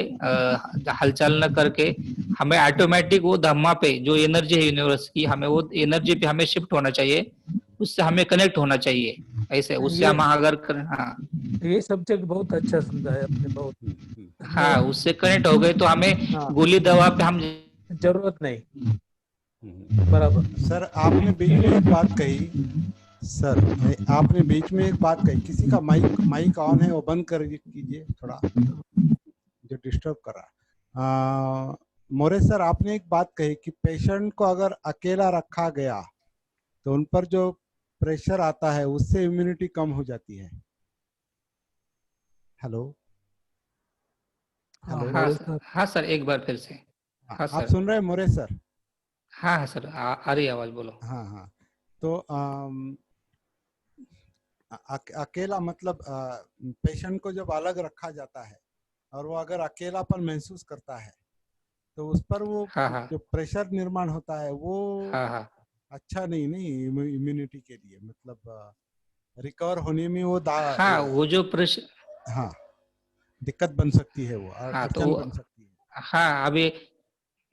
हलचल न करके हमें ऑटोमेटिक वो धम्मा पे जो एनर्जी है यूनिवर्स की, हमें वो एनर्जी पे हमें शिफ्ट होना चाहिए, उससे हमें कनेक्ट होना चाहिए। ऐसे उससे हम अगर हाँ ये सब्जेक्ट बहुत अच्छा समझाया आपने, बहुत हाँ, धन्यवाद। उससे कनेक्ट हो गए तो हमें हाँ, गोली दवा पे हम जरूरत नहीं, बराबर। सर आपने बीच में एक बात कही, सर आपने बीच में एक बात कही, किसी का माइक ऑन है वो बंद कर कीजिए थोड़ा, जो डिस्टर्ब कर रहा है। मोरे सर, आपने एक बात कही कि पेशेंट को अगर अकेला रखा गया तो उन पर जो प्रेशर आता है उससे इम्यूनिटी कम हो जाती है। हेलो हेलो, हाँ हाँ सर, एक बार फिर से। हाँ आप सर, सुन रहे हैं मोरे सर? हाँ हाँ सर, आ रही आवाज, बोलो। हाँ हाँ, तो अकेला मतलब पेशेंट को जब अलग रखा जाता है और वो अगर अकेलापन महसूस करता है तो उस पर वो हाँ हाँ जो प्रेशर निर्माण होता है वो हाँ हाँ अच्छा नहीं इम्यूनिटी के लिए, मतलब रिकवर होने में वो हाँ, वो जो प्रश्न, हाँ, दिक्कत बन सकती है, वो हाँ तो अड़चन बन सकती है। हाँ अभी,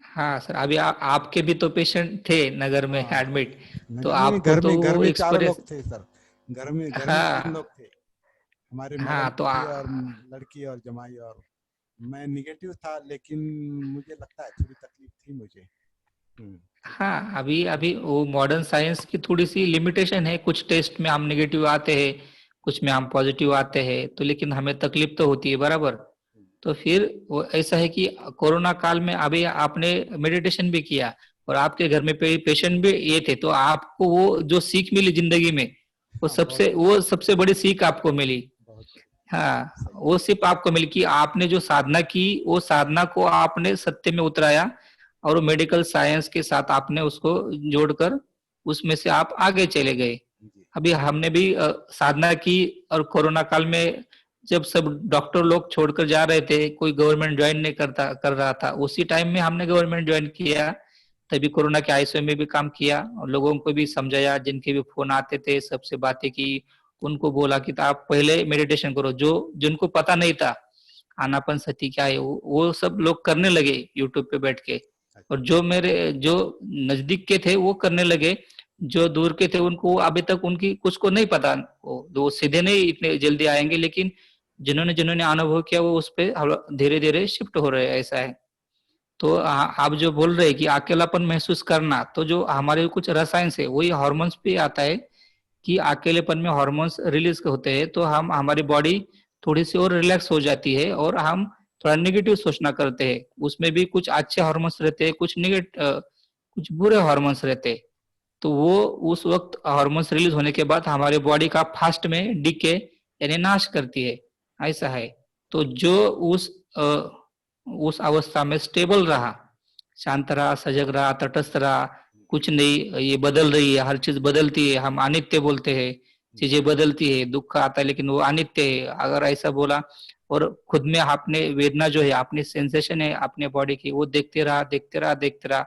हाँ सर, अभी आपके भी तो पेशेंट थे नगर में हाँ, एडमिट, तो नहीं नहीं, आपको तो घर वो में 4 एक्सपीरियंस। लोग थे सर, घर में 3 लोग हाँ थे, हमारे हाँ, मैडम तो थी और लड़की और जमाई, और मैं निगेटिव था, लेकिन मुझे लगता है थोड़ी तकलीफ थी मुझे। हाँ, अभी अभी वो मॉडर्न साइंस की थोड़ी सी लिमिटेशन है, कुछ टेस्ट में हम नेगेटिव आते हैं, कुछ में हम पॉजिटिव आते हैं, तो लेकिन हमें तकलीफ तो होती है बराबर। तो फिर वो ऐसा है कि कोरोना काल में अभी आपने मेडिटेशन भी किया और आपके घर में पेशेंट भी ये थे, तो आपको वो जो सीख मिली जिंदगी में, हाँ, बहुत वो सबसे बड़ी सीख आपको मिली। बहुत हाँ, सही। वो सिर्फ आपको मिली कि आपने जो साधना की, वो साधना को आपने सत्य में उतराया, और मेडिकल साइंस के साथ आपने उसको जोड़कर उसमें से आप आगे चले गए। जी अभी हमने भी साधना की, और कोरोना काल में जब सब डॉक्टर लोग छोड़कर जा रहे थे, कोई गवर्नमेंट ज्वाइन नहीं कर रहा था, उसी टाइम में हमने गवर्नमेंट ज्वाइन किया। तभी कोरोना के आईसीयू में भी काम किया और लोगों को भी समझाया, जिनके भी फोन आते थे सबसे बातें की, उनको बोला कि आप पहले मेडिटेशन करो। जो जिनको पता नहीं था आनापान सती क्या है, वो सब लोग करने लगे यूट्यूब पे बैठ के। और जो मेरे जो नजदीक के थे वो करने लगे, जो दूर के थे उनको अभी तक उनकी कुछ को नहीं पता, वो सीधे नहीं इतने जल्दी आएंगे, लेकिन जिन्होंने जिन्होंने अनुभव किया वो उस पे धीरे धीरे शिफ्ट हो रहे हैं, ऐसा है। तो आप जो बोल रहे हैं कि अकेलापन महसूस करना, तो जो हमारे कुछ रसायन है वही हार्मोन्स पे आता है कि अकेलेपन में हार्मोन्स रिलीज होते हैं, तो हम हमारी बॉडी थोड़ी सी और रिलैक्स हो जाती है और हम थोड़ा नेगेटिव सोचना करते हैं। उसमें भी कुछ अच्छे हार्मोन्स रहते हैं, कुछ बुरे हार्मोन्स रहते हैं। तो वो उस वक्त हार्मोन्स रिलीज होने के बाद हमारे बॉडी का फास्ट में डीके यानी नाश करती है, ऐसा है। तो जो उस अवस्था में स्टेबल रहा, शांत रहा, सजग रहा, तटस्थ रहा, कुछ नहीं, ये बदल रही है, हर चीज बदलती है, हम अनित्य बोलते हैं, चीजें बदलती है, दुख आता है लेकिन वो अनित्य है, अगर ऐसा बोला। और खुद में आपने वेदना जो है, अपनी सेंसेशन है अपने बॉडी की, वो देखते रहा देखते रहा देखते रहा,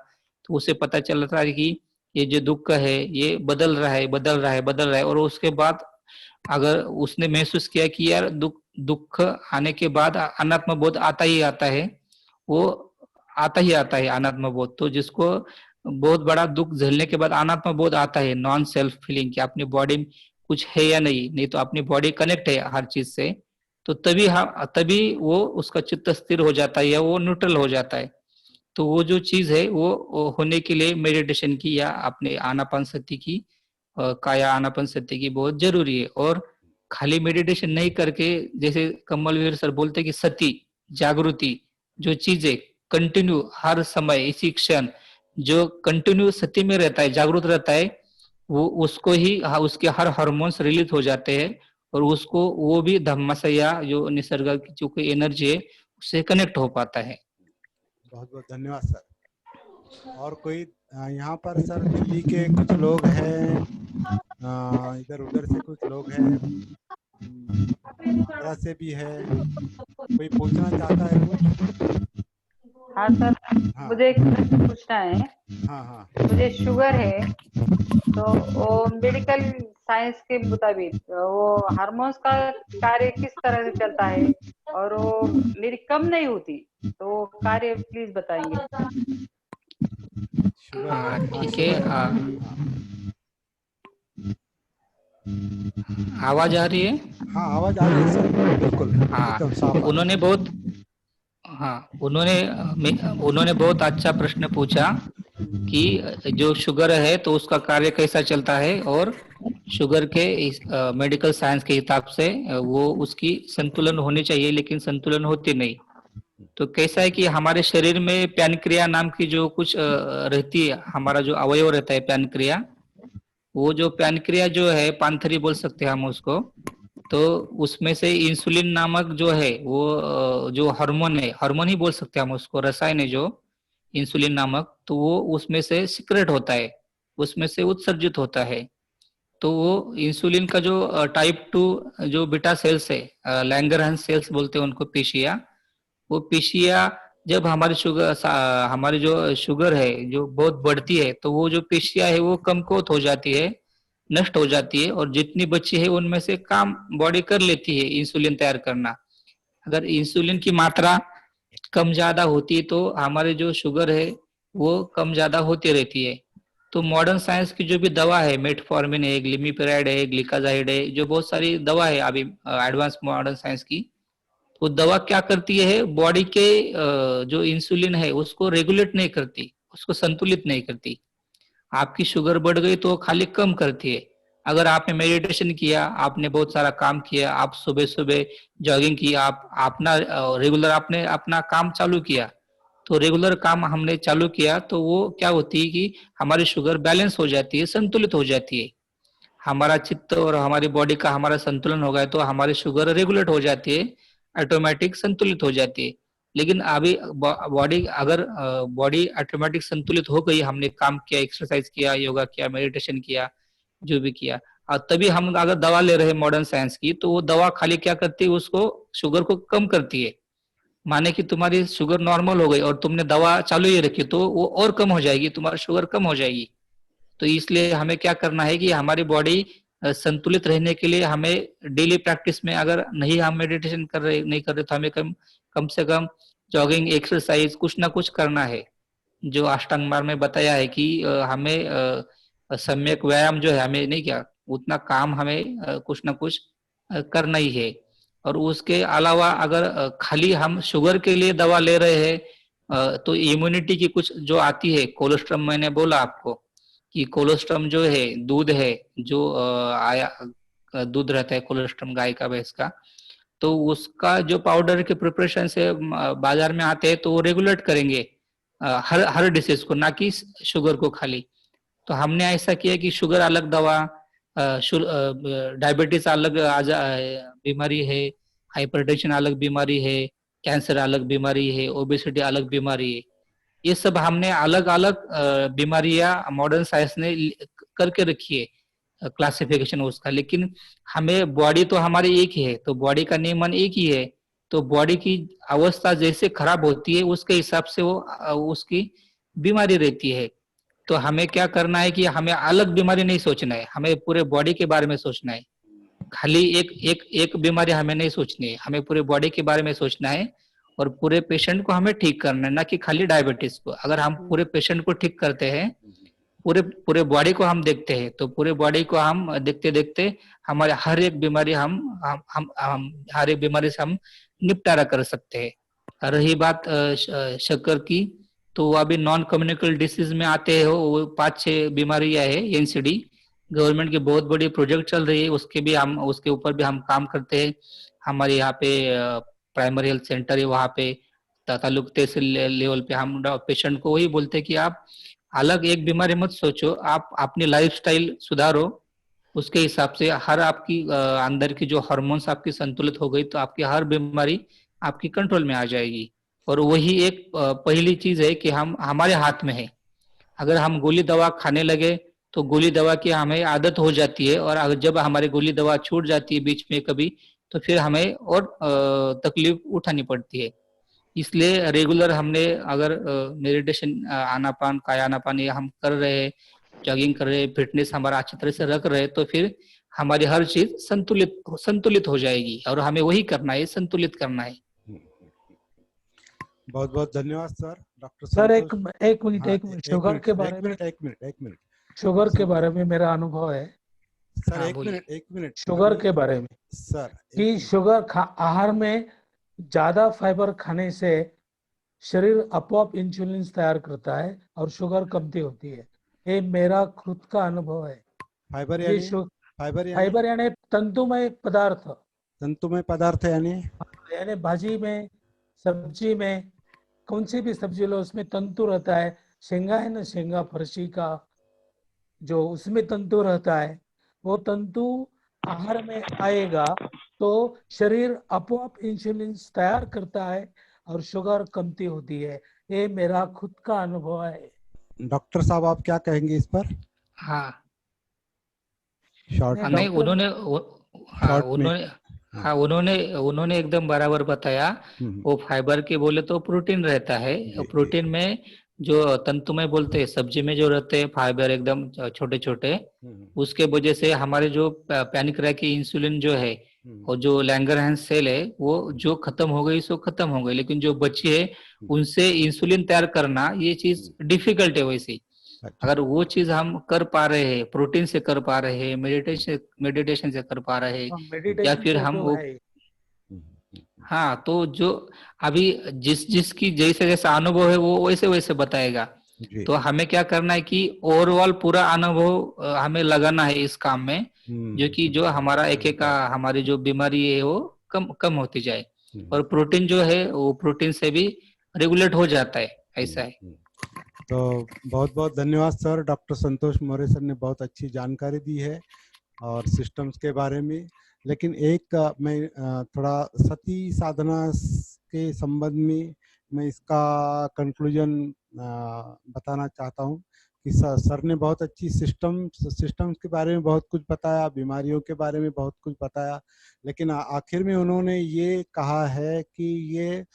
तो उसे पता चलता है कि ये जो दुख है ये बदल रहा है बदल रहा है बदल रहा है। और उसके बाद अगर उसने महसूस किया कि यार दुख आने के बाद अनात्म बोध आता ही आता है, वो आता ही आता है अनात्म बोध। तो जिसको बहुत बड़ा दुख झेलने के बाद अनात्म बोध आता है, नॉन सेल्फ फीलिंग कि अपनी बॉडी में कुछ है या नहीं तो अपनी बॉडी कनेक्ट है हर चीज से, तो तभी वो उसका चित्त स्थिर हो जाता है या वो न्यूट्रल हो जाता है। तो वो जो चीज है वो होने के लिए मेडिटेशन की या अपने आनापान सती की, काया आनापान सती की बहुत जरूरी है। और खाली मेडिटेशन नहीं करके, जैसे कमलवीर सर बोलते कि सती जागृति जो चीज है कंटिन्यू हर समय इसी क्षण जो कंटिन्यू सती में रहता है, जागरूक रहता है, वो उसको ही उसके हर हार्मोन्स रिलीज हो जाते हैं और उसको वो भी धम्मसया जो निसर्ग की जो कोई एनर्जी है उससे कनेक्ट हो पाता है। बहुत बहुत धन्यवाद सर। और कोई यहाँ पर सर दिल्ली के कुछ लोग हैं, इधर उधर से कुछ लोग हैं, आगरा से भी है, कोई पूछना चाहता है कुछ? हाँ सर, हाँ मुझे एक प्रश्न पूछना है। हाँ हाँ मुझे शुगर है, तो वो मेडिकल साइंस के मुताबिक वो हार्मोन्स का कार्य किस तरह से चलता है, और वो मेरी कम नहीं होती, तो कार्य प्लीज बताएंगे। शुगर है, हाँ, ठीक है। शुगर है, आवाज आ रही है? हाँ आवाज आ रही है सर, बिल्कुल हाँ, एकदम साफ आ रही उन्होंने बहुत हाँ उन्होंने बहुत अच्छा प्रश्न पूछा कि जो शुगर है तो उसका कार्य कैसा चलता है, और शुगर के मेडिकल साइंस के हिसाब से वो उसकी संतुलन होनी चाहिए लेकिन संतुलन होती नहीं। तो कैसा है कि हमारे शरीर में पैनक्रिया नाम की जो कुछ रहती है, हमारा जो अवयव रहता है पैनक्रिया, वो जो पैनक्रिया जो है पांथरी बोल सकते हैं हम उसको, तो उसमें से इंसुलिन नामक जो है वो जो हार्मोन है, हार्मोन ही बोल सकते हैं हम उसको, रसायन है जो इंसुलिन नामक, तो वो उसमें से सिक्रेट होता है, उसमें से उत्सर्जित होता है। तो वो इंसुलिन का जो टाइप 2 जो बीटा सेल्स है, लैंगरहंस सेल्स बोलते हैं उनको, पेशिया, वो पेशिया जब हमारी जो शुगर है जो बहुत बढ़ती है, तो वो जो पेशिया है वो कमकुवत हो जाती है, नष्ट हो जाती है, और जितनी बची है उनमें से काम बॉडी कर लेती है इंसुलिन तैयार करना। अगर इंसुलिन की मात्रा कम ज्यादा होती है तो हमारे जो शुगर है वो कम ज्यादा होती रहती है। तो मॉडर्न साइंस की जो भी दवा है, मेटफॉर्मिन है, ग्लिमिपेराइड है, ग्लिकाजाइड है, जो बहुत सारी दवा है अभी एडवांस मॉडर्न साइंस की, तो दवा क्या करती है, बॉडी के जो इंसुलिन है उसको रेगुलेट नहीं करती, उसको संतुलित नहीं करती। आपकी शुगर बढ़ गई तो खाली कम करती है। अगर आपने मेडिटेशन किया, आपने बहुत सारा काम किया, आप सुबह सुबह जॉगिंग किया, आप अपना रेगुलर आपने अपना काम चालू किया, तो रेगुलर काम हमने चालू किया तो वो क्या होती है कि हमारी शुगर बैलेंस हो जाती है, संतुलित हो जाती है। हमारा चित्त और हमारी बॉडी का हमारा संतुलन हो गया तो हमारी शुगर रेगुलेट हो जाती है, ऑटोमेटिक संतुलित हो जाती है। लेकिन अभी बॉडी अगर बॉडी ऑटोमेटिक संतुलित हो गई, हमने काम किया, एक्सरसाइज किया, योगा किया, मेडिटेशन किया, जो भी किया, और तभी हम अगर दवा ले रहे हैं मॉडर्न साइंस की, तो वो दवा खाली क्या करती है, उसको शुगर को कम करती है। माने कि तुम्हारी शुगर नॉर्मल हो गई और तुमने दवा चालू ही रखी, तो वो और कम हो जाएगी, तुम्हारी शुगर कम हो जाएगी। तो इसलिए हमें क्या करना है कि हमारी बॉडी संतुलित रहने के लिए हमें डेली प्रैक्टिस में, अगर नहीं हम मेडिटेशन कर रहे, नहीं कर रहे, तो हमें कम से कम जॉगिंग, एक्सरसाइज कुछ ना कुछ करना है। जो अष्टांग मार्ग में बताया है कि हमें सम्यक व्यायाम जो है, हमें नहीं क्या, उतना काम हमें कुछ ना कुछ करना ही है। और उसके अलावा अगर खाली हम शुगर के लिए दवा ले रहे हैं, तो इम्यूनिटी की कुछ जो आती है, कोलेस्ट्रॉल, मैंने बोला आपको कि कोलेस्ट्रॉल जो है, दूध है, जो दूध रहता है कोलेस्ट्रॉल गाय का, भैंस का, तो उसका जो पाउडर के प्रिपरेशन से बाजार में आते हैं, तो वो रेगुलेट करेंगे हर डिसीज को, ना कि शुगर को खाली। तो हमने ऐसा किया कि शुगर अलग दवा, डायबिटीज अलग बीमारी है, हाइपरटेंशन अलग बीमारी है, कैंसर अलग बीमारी है, ओबेसिटी अलग बीमारी है। ये सब हमने अलग अलग बीमारियां मॉडर्न साइंस ने करके रखी है क्लासिफिकेशन उसका। लेकिन हमें बॉडी तो हमारी एक ही है, तो बॉडी का नियमन एक ही है। तो बॉडी की अवस्था जैसे खराब होती है, उसके हिसाब से वो उसकी बीमारी रहती है। तो हमें क्या करना है कि हमें अलग बीमारी नहीं सोचना है, हमें पूरे बॉडी के बारे में सोचना है। खाली एक बीमारी हमें नहीं सोचनी है, हमें पूरे बॉडी के बारे में सोचना है, और पूरे पेशेंट को हमें ठीक करना है, ना कि खाली डायबिटीज को। अगर हम पूरे पेशेंट को ठीक करते हैं, पूरे बॉडी को हम देखते हैं, तो पूरे बॉडी को हम देखते देखते हमारे हर एक बीमारी हम हर एक बीमारी से हम निपटारा कर सकते हैं। रही बात शक्कर की, तो अभी नॉन कम्युनिकेबल डिसीज में आते हैं, वो 5-6 बीमारियां है एनसीडी। गवर्नमेंट की बहुत बड़ी प्रोजेक्ट चल रही है, उसके ऊपर भी हम काम करते हैं। हमारे यहाँ पे प्राइमरी हेल्थ सेंटर है, वहाँ पे तालुक तहसील लेवल पे हम पेशेंट को वही बोलते हैं कि आप अलग एक बीमारी मत सोचो, आप अपनी लाइफस्टाइल सुधारो, उसके हिसाब से हर आपकी अंदर की जो हार्मोन्स आपकी संतुलित हो गई, तो आपकी हर बीमारी आपकी कंट्रोल में आ जाएगी। और वही एक पहली चीज है कि हम हमारे हाथ में है। अगर हम गोली दवा खाने लगे, तो गोली दवा की हमें आदत हो जाती है, और अगर जब हमारी गोली दवा छूट जाती है बीच में कभी, तो फिर हमें और तकलीफ उठानी पड़ती है। इसलिए रेगुलर हमने अगर मेडिटेशन, आनापान, कायानापान ये हम कर रहे हैं, जॉगिंग कर रहे हैं, फिटनेस हमारा अच्छी तरह से रख रहे हैं, तो फिर हमारी हर चीज संतुलित हो जाएगी। और हमें वही करना है, संतुलित करना है। बहुत बहुत धन्यवाद सर। डॉक्टर सर संतोष, एक मिनट शुगर के बारे में, एक मिनट शुगर के बारे में मेरा अनुभव है सर। हाँ, एक मिनट शुगर के बारे में सर, कि शुगर आहार में ज्यादा फाइबर खाने से शरीर अपॉप इंसुलिन तैयार करता है और शुगर कमती होती है। ये मेरा खुद का अनुभव है। फाइबर ये फाइबर यानी तंतुमय पदार्थ यानी भाजी में, सब्जी में, कौन सी भी सब्जी लो उसमें तंतु रहता है। शेंगा है ना, शेंगा फरसी का जो उसमें तंतु रहता है, वो तंतु आहार में आएगा तो शरीर अपॉप इंसुलिन तैयार करता है और शुगर कमती होती है। ये मेरा खुद का अनुभव है। डॉक्टर साहब आप क्या कहेंगे इस पर? हाँ, शॉर्ट नहीं, उन्होंने एकदम बराबर बताया। वो फाइबर के बोले तो प्रोटीन रहता है, प्रोटीन में जो तंतुमय बोलते हैं, सब्जी में जो रहते हैं फाइबर एकदम छोटे छोटे, उसके वजह से हमारे जो पैनक्रियास की इंसुलिन जो है, और जो लैंगरहैंस सेल है, वो जो खत्म हो गई सो खत्म हो गई, लेकिन जो बची है उनसे इंसुलिन तैयार करना ये चीज डिफिकल्ट है। वैसे अगर वो चीज हम कर पा रहे हैं, प्रोटीन से कर पा रहे हैं, मेडिटेशन से कर पा रहे हैं, या फिर हम वो, हाँ, तो जो अभी जिसकी जैसे जैसा अनुभव है वो वैसे वैसे बताएगा। तो हमें क्या करना है कि ओवरऑल पूरा अनुभव हमें लगाना है इस काम में, जो कि जो हमारा एक हमारी जो बीमारी है वो कम होती जाए, और प्रोटीन जो है वो प्रोटीन से भी रेगुलेट हो जाता है, ऐसा है। तो बहुत बहुत धन्यवाद सर। डॉक्टर संतोष मौर्य सर ने बहुत अच्छी जानकारी दी है और सिस्टम्स के बारे में। लेकिन एक मैं थोड़ा सती साधना के संबंध में मैं इसका कंक्लूजन बताना चाहता हूँ कि सर ने बहुत अच्छी सिस्टम्स के बारे में बहुत कुछ बताया, बीमारियों के बारे में बहुत कुछ बताया, लेकिन आखिर में उन्होंने ये कहा है कि ये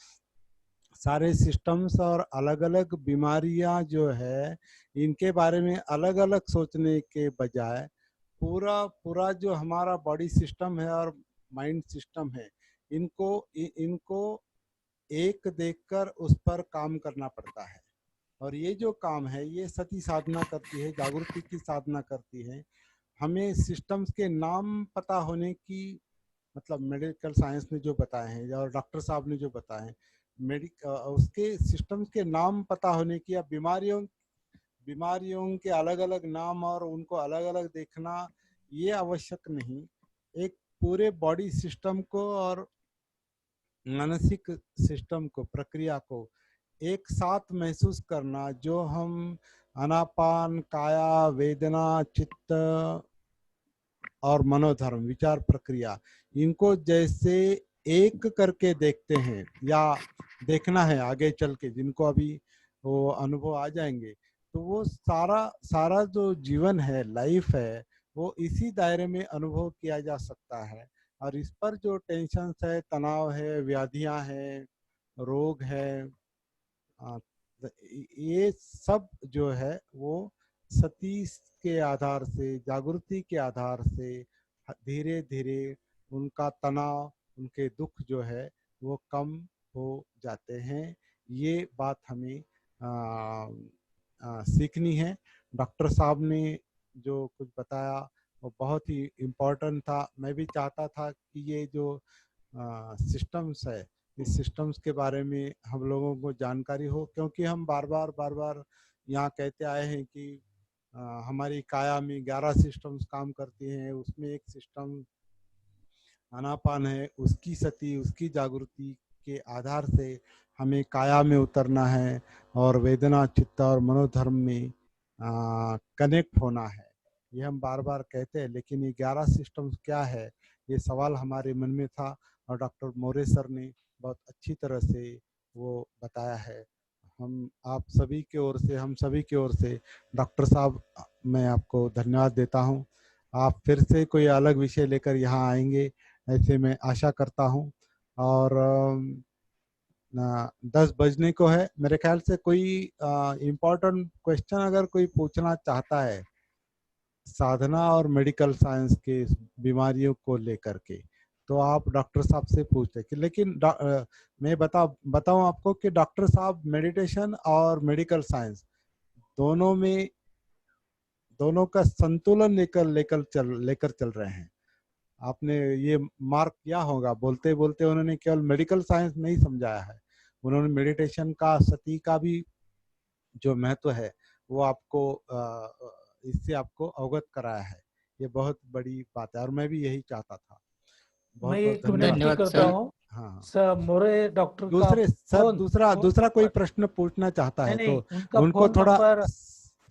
सारे सिस्टम्स और अलग अलग बीमारियां जो है इनके बारे में अलग अलग सोचने के बजाय पूरा पूरा जो हमारा बॉडी सिस्टम है और माइंड सिस्टम है, इनको एक देखकर उस पर काम करना पड़ता है। और ये जो काम है ये सती साधना करती है, जागृति की साधना करती है। हमें सिस्टम्स के नाम पता होने की, मतलब मेडिकल साइंस ने जो बताए हैं और डॉक्टर साहब ने जो बताए हैं, उसके सिस्टम्स के नाम पता होने की, या बीमारियों के अलग अलग नाम और उनको अलग अलग देखना ये आवश्यक नहीं। एक पूरे बॉडी सिस्टम को और मानसिक सिस्टम को, प्रक्रिया को एक साथ महसूस करना, जो हम अनापान, काया, वेदना, चित्त और मनोधर्म, विचार प्रक्रिया, इनको जैसे एक करके देखते हैं या देखना है आगे चल के, जिनको अभी वो अनुभव आ जाएंगे, तो वो सारा जो जीवन है, लाइफ है, वो इसी दायरे में अनुभव किया जा सकता है। और इस पर जो टेंशन है, तनाव है, व्याधियां हैं, रोग है, ये सब जो है वो सती के आधार से, जागृति के आधार से धीरे धीरे उनका तनाव, उनके दुख जो है वो कम हो जाते हैं। ये बात हमें सीखनी है। डॉक्टर साहब ने जो कुछ बताया वो बहुत ही इम्पोर्टेंट था। मैं भी चाहता था कि ये जो सिस्टम्स है, इस सिस्टम्स के बारे में हम लोगों को जानकारी हो, क्योंकि हम बार बार यहाँ कहते आए हैं कि हमारी काया में 11 सिस्टम्स काम करती हैं, उसमें एक सिस्टम आनापान है, उसकी सती, उसकी जागृति के आधार से हमें काया में उतरना है और वेदना, चित्त और मनोधर्म में कनेक्ट होना है। ये हम बार बार कहते हैं, लेकिन ये 11 सिस्टम्स क्या है, ये सवाल हमारे मन में था और डॉक्टर मोरे सर ने बहुत अच्छी तरह से वो बताया है। आप सभी की ओर से, हम सभी की ओर से डॉक्टर साहब, मैं आपको धन्यवाद देता हूँ। आप फिर से कोई अलग विषय लेकर यहाँ आएंगे ऐसे मैं आशा करता हूँ। और 10 बजने को है, मेरे ख्याल से कोई इम्पोर्टेंट क्वेश्चन अगर कोई पूछना चाहता है साधना और मेडिकल साइंस के बीमारियों को लेकर के, तो आप डॉक्टर साहब से पूछते कि, लेकिन मैं बताऊं आपको कि डॉक्टर साहब मेडिटेशन और मेडिकल साइंस दोनों का संतुलन लेकर चल रहे हैं। आपने ये मार्क किया होगा, बोलते बोलते उन्होंने केवल मेडिकल साइंस नहीं समझाया है, उन्होंने मेडिटेशन का, सती का भी जो महत्व है वो आपको इससे आपको अवगत कराया है। ये बहुत बड़ी बात है और मैं भी यही चाहता था। मैं एक विनती करता हूँ। हाँ सर, मोरे डॉक्टर दूसरे सर दूसरा कोई प्रश्न पूछना चाहता है तो उनको थोड़ा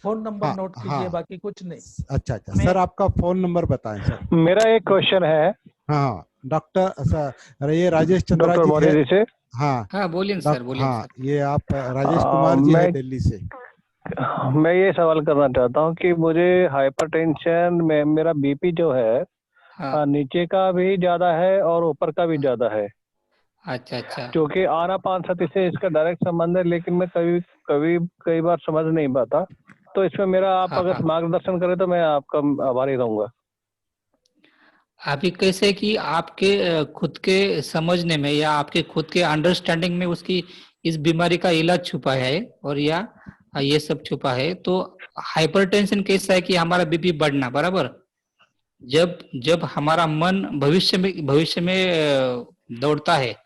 फोन नंबर नोट कीजिए, बाकी कुछ नहीं। अच्छा सर, आपका फोन नंबर बताएं सर। मेरा एक क्वेश्चन है। हाँ डॉक्टर सर, ये राजेश चंद्रा जी है। हाँ बोलिए सर, बोलिए। हाँ, ये आप राजेश कुमार जी है दिल्ली से। मैं ये सवाल करना चाहता हूँ कि मुझे हाइपरटेंशन में मेरा बीपी जो है नीचे का भी ज्यादा है और ऊपर का भी ज्यादा है। अच्छा। क्योंकि आनापान सती से इसका डायरेक्ट संबंध है, लेकिन मैं कई बार समझ नहीं पाता। तो इसमें मेरा आप अगर मार्गदर्शन करें तो मैं आपका आभारी रहूंगा। अभी कैसे कि आपके खुद के समझने में या आपके खुद के अंडरस्टैंडिंग में उसकी इस बीमारी का इलाज छुपा है और या ये सब छुपा है। तो हाइपरटेंशन कैसा है कि हमारा बीपी बढ़ना, बराबर। जब हमारा मन भविष्य में दौड़ता है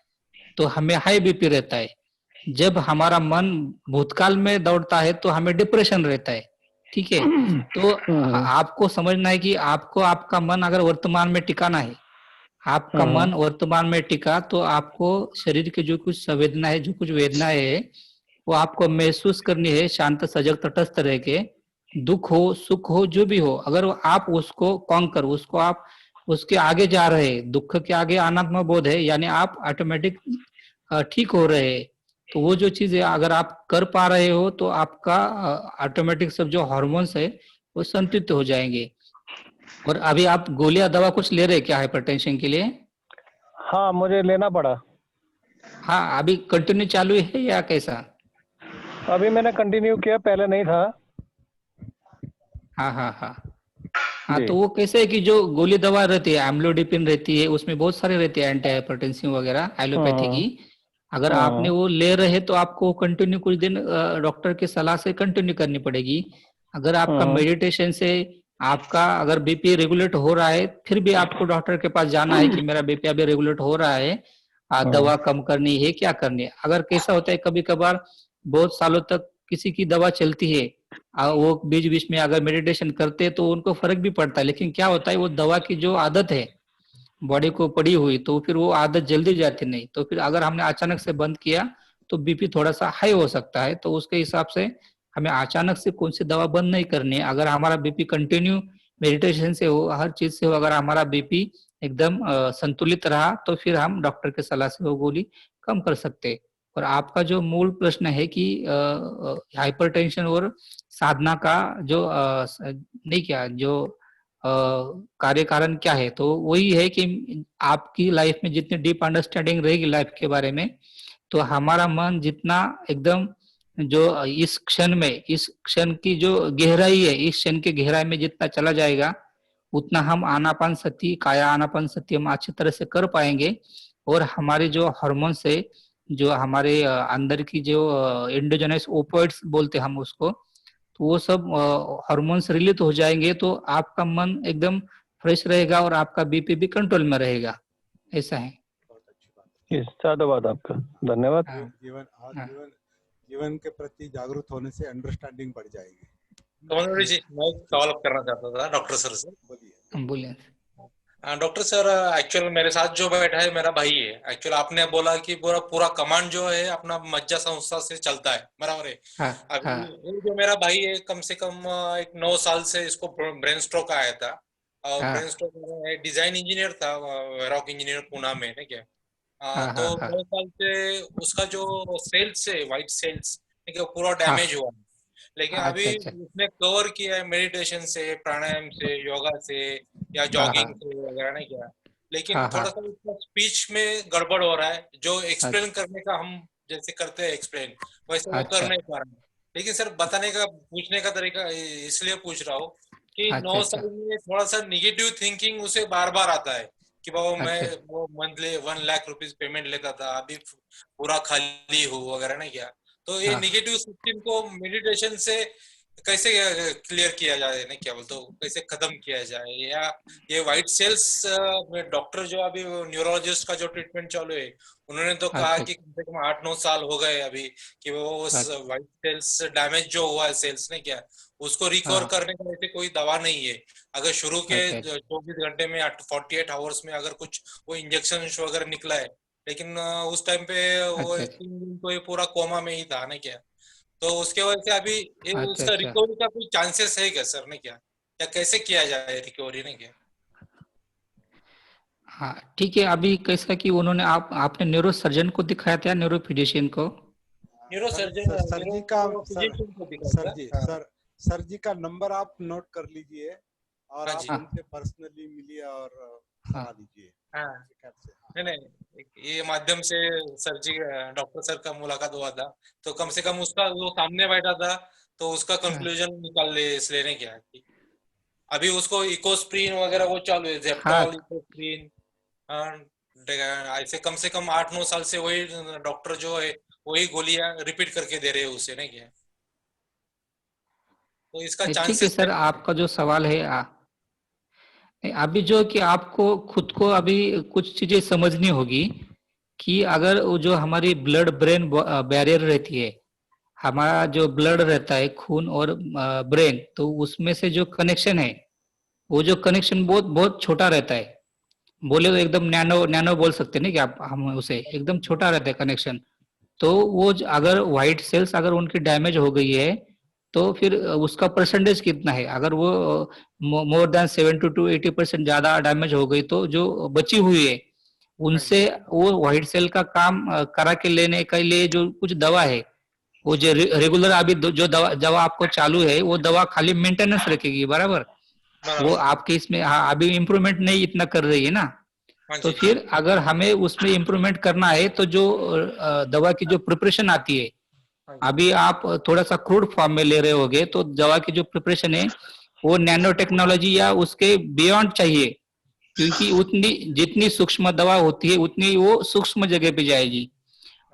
तो हमें हाई बीपी रहता है। जब हमारा मन भूतकाल में दौड़ता है तो हमें डिप्रेशन रहता है। ठीक है, तो आपको समझना है कि आपको आपका मन अगर वर्तमान में टिकाना है, आपका मन वर्तमान में टिका तो आपको शरीर के जो कुछ संवेदना है, जो कुछ वेदना है, वो आपको महसूस करनी है। शांत, सजग, तटस्थ रह के, दुख हो, सुख हो, जो भी हो, अगर आप उसको कॉन्कर, उसको आप उसके आगे जा रहे हैं, दुख के आगे अनात्म बोध है, यानी आप ऑटोमेटिक ठीक हो रहे हैं। तो वो जो चीज है अगर आप कर पा रहे हो तो आपका ऑटोमेटिक सब जो हार्मोन्स है वो संतुलित हो जाएंगे। और अभी आप गोलियां दवा कुछ ले रहे हैं क्या हाइपरटेंशन के लिए? हाँ, मुझे लेना पड़ा। हाँ, अभी कंटिन्यू चालू है या कैसा? अभी मैंने कंटिन्यू किया, पहले नहीं था। हाँ हाँ हाँ हाँ। जी। तो वो कैसे है कि जो गोली दवा रहती है एम्लोडिपिन रहती है, उसमें बहुत सारे रहते हैं एंटी हाइपरटेंसिव वगैरह एलोपैथी की। अगर आपने वो ले रहे तो आपको कंटिन्यू कुछ दिन डॉक्टर की सलाह से कंटिन्यू करनी पड़ेगी। अगर आपका मेडिटेशन से आपका अगर बीपी रेगुलेट हो रहा है, फिर भी आपको डॉक्टर के पास जाना है कि मेरा बीपी अभी रेगुलेट हो रहा है, दवा कम करनी है क्या करनी है। अगर कैसा होता है कभी कभार बहुत सालों तक किसी की दवा चलती है, वो बीच बीच में अगर मेडिटेशन करते हैं तो उनको फर्क भी पड़ता है, लेकिन क्या होता है वो दवा की जो आदत है बॉडी को पड़ी हुई तो फिर वो आदत जल्दी जाती नहीं। तो फिर अगर हमने अचानक से बंद किया तो बीपी थोड़ा सा हाई हो सकता है। तो उसके हिसाब से हमें अचानक से कौन सी दवा बंद नहीं करनी है। अगर हमारा बीपी कंटिन्यू मेडिटेशन से हो, हर चीज से हो, अगर हमारा बीपी एकदम संतुलित रहा तो फिर हम डॉक्टर की सलाह से वो गोली कम कर सकते हैं। और आपका जो मूल प्रश्न है कि हाइपरटेंशन और साधना का जो नहीं क्या जो कार्य कारण क्या है, तो वही है कि आपकी लाइफ में जितनी डीप अंडरस्टैंडिंग रहेगी लाइफ के बारे में, तो हमारा मन जितना एकदम जो इस क्षण में, इस क्षण की जो गहराई है, इस क्षण की गहराई में जितना चला जाएगा उतना हम आनापान सती, काया आनापान सती हम अच्छी तरह से कर पाएंगे। और हमारे जो हार्मोन्स है, जो हमारे अंदर की जो एंडोजेनस ओपियोइड्स बोलते हैं हम उसको, तो वो सब हार्मोन्स रिलीज हो जाएंगे तो आपका मन एकदम फ्रेश रहेगा और आपका बीपी भी कंट्रोल में रहेगा। ऐसा है। बहुत अच्छी बात है। साधुवाद आपका, धन्यवाद। हाँ, जीवन हाँ। जीवन जीवन के प्रति जागरूक होने से अंडरस्टैंडिंग बढ़ जाएगी। कमल जी, मैं एक सवाल करना चाहता था डॉक्टर सर से। बोलिए। बोलिए। डॉक्टर सर, एक्चुअल मेरे साथ जो बैठा है मेरा भाई है। एक्चुअल आपने बोला कि पूरा पूरा कमांड जो है अपना मज्जा संस्था से चलता है, बराबर है। हाँ, अभी हाँ, ये जो मेरा भाई है कम से कम एक 9 साल से इसको ब्रेन स्ट्रोक आया था। और हाँ, ब्रेन स्ट्रोक में डिजाइन इंजीनियर था, रॉक इंजीनियर पुणे में, ठीक है। हाँ, तो हाँ, 9 साल से उसका जो सेल्स है, व्हाइट सेल्स, ठीक है, पूरा हाँ। डैमेज हुआ। लेकिन अच्छा अभी अच्छा। उसने कवर किया है मेडिटेशन से, प्राणायाम से, योगा से या हाँ, जॉगिंग हाँ, से वगैरह, नहीं किया। लेकिन हाँ, थोड़ा हाँ। सा उसका स्पीच में गड़बड़ हो रहा है। जो एक्सप्लेन अच्छा करने का हम जैसे करते हैं एक्सप्लेन, वैसे वो कर अच्छा नहीं पा रहा है। लेकिन सर बताने का, पूछने का तरीका इसलिए पूछ रहा हूँ कि अच्छा 9 अच्छा साल में थोड़ा सा निगेटिव थिंकिंग उसे बार बार आता है कि बाबा मैं अच्छा। वो मंथली 1 लाख रुपीज पेमेंट लेता था, अभी पूरा खाली हूँ वगैरह, नहीं किया। तो ये हाँ, निगेटिव सिस्टम को मेडिटेशन से कैसे क्लियर किया जाए, नहीं क्या बोलते हो, कैसे खत्म किया जाए? या ये व्हाइट सेल्स में डॉक्टर जो अभी न्यूरोलॉजिस्ट का जो ट्रीटमेंट चालू है, उन्होंने तो कहा अच्छा कि कम से कम 8-9 साल हो गए अभी कि वो उस अच्छा। व्हाइट सेल्स डैमेज जो हुआ है सेल्स ने, क्या उसको रिकवर हाँ, करने का ऐसे कोई दवा नहीं है। अगर शुरू के अच्छा अच्छा 24 घंटे में 48 आवर्स में अगर कुछ वो इंजेक्शन वगैरह निकला है, लेकिन उस टाइम पे वो अच्छा 3 दिन तो ये पूरा कोमा में ही था, ना क्या। तो उसके वजह से अभी ये अच्छा उसका अच्छा। रिकवरी का कोई चांसेस है क्या सर, ने क्या, या कैसे किया जाए रिकवरी, ने क्या? हाँ ठीक है। अभी कैसा कि उन्होंने आपने न्यूरो सर्जन को दिखाया था या न्यूरो फिजिशियन को? न्यूरो सर सर्जन, सर जी का फिजिशियन को दिखा सर था। जी हाँ। सर जी का नंबर आप नोट कर लीजिए और हाँ आप जी। उनसे पर्सनली मिलिए और हाँ सलाह लीजिए। हाँ, हाँ। नहीं नहीं, ये माध्यम से सर जी, डॉक्टर सर का मुलाकात हुआ था, तो कम से कम उसका वो सामने बैठा था, तो उसका हाँ, कंक्लूजन निकाल ले इसलिए, ने क्या कि अभी उसको इकोस्प्रिन वगैरह वो चालू है, हाँ, जेप्टॉल, इकोस्प्रिन। ऐसे कम से कम 8-9 साल से वही डॉक्टर जो है वही गोलियां रिपीट करके दे रहे हैं उसे, नहीं क्या। तो इसका नहीं, ठीक है चांसेस है। सर। आपका जो सवाल है नहीं, अभी जो कि आपको खुद को अभी कुछ चीजें समझनी होगी कि अगर वो जो हमारी ब्लड ब्रेन बैरियर रहती है, हमारा जो ब्लड रहता है खून और ब्रेन, तो उसमें से जो कनेक्शन है वो जो कनेक्शन बहुत बहुत छोटा रहता है। बोले तो एकदम नैनो नैनो बोल सकते हैं ना कि आप हम उसे एकदम छोटा रहता है कनेक्शन। तो वो अगर व्हाइट सेल्स अगर उनकी डैमेज हो गई है तो फिर उसका परसेंटेज कितना है। अगर वो मोर देन 70 to 80% ज्यादा डैमेज हो गई तो जो बची हुई है उनसे वो व्हाइट सेल का काम करा के लेने के लिए जो कुछ दवा है, वो जो रेगुलर अभी जो दवा आपको चालू है, वो दवा खाली मेंटेनेंस रखेगी, बराबर। वो आपके इसमें अभी इम्प्रूवमेंट नहीं इतना कर रही है ना। तो फिर अगर हमें उसमें इम्प्रूवमेंट करना है तो जो दवा की जो प्रिपरेशन आती है, अभी आप थोड़ा सा क्रूड फॉर्म में ले रहे होगे, तो दवा की जो प्रिपरेशन है वो नैनो टेक्नोलॉजी या उसके बियॉन्ड चाहिए, क्योंकि उतनी जितनी सूक्ष्म दवा होती है उतनी वो सूक्ष्म जगह पे जाएगी।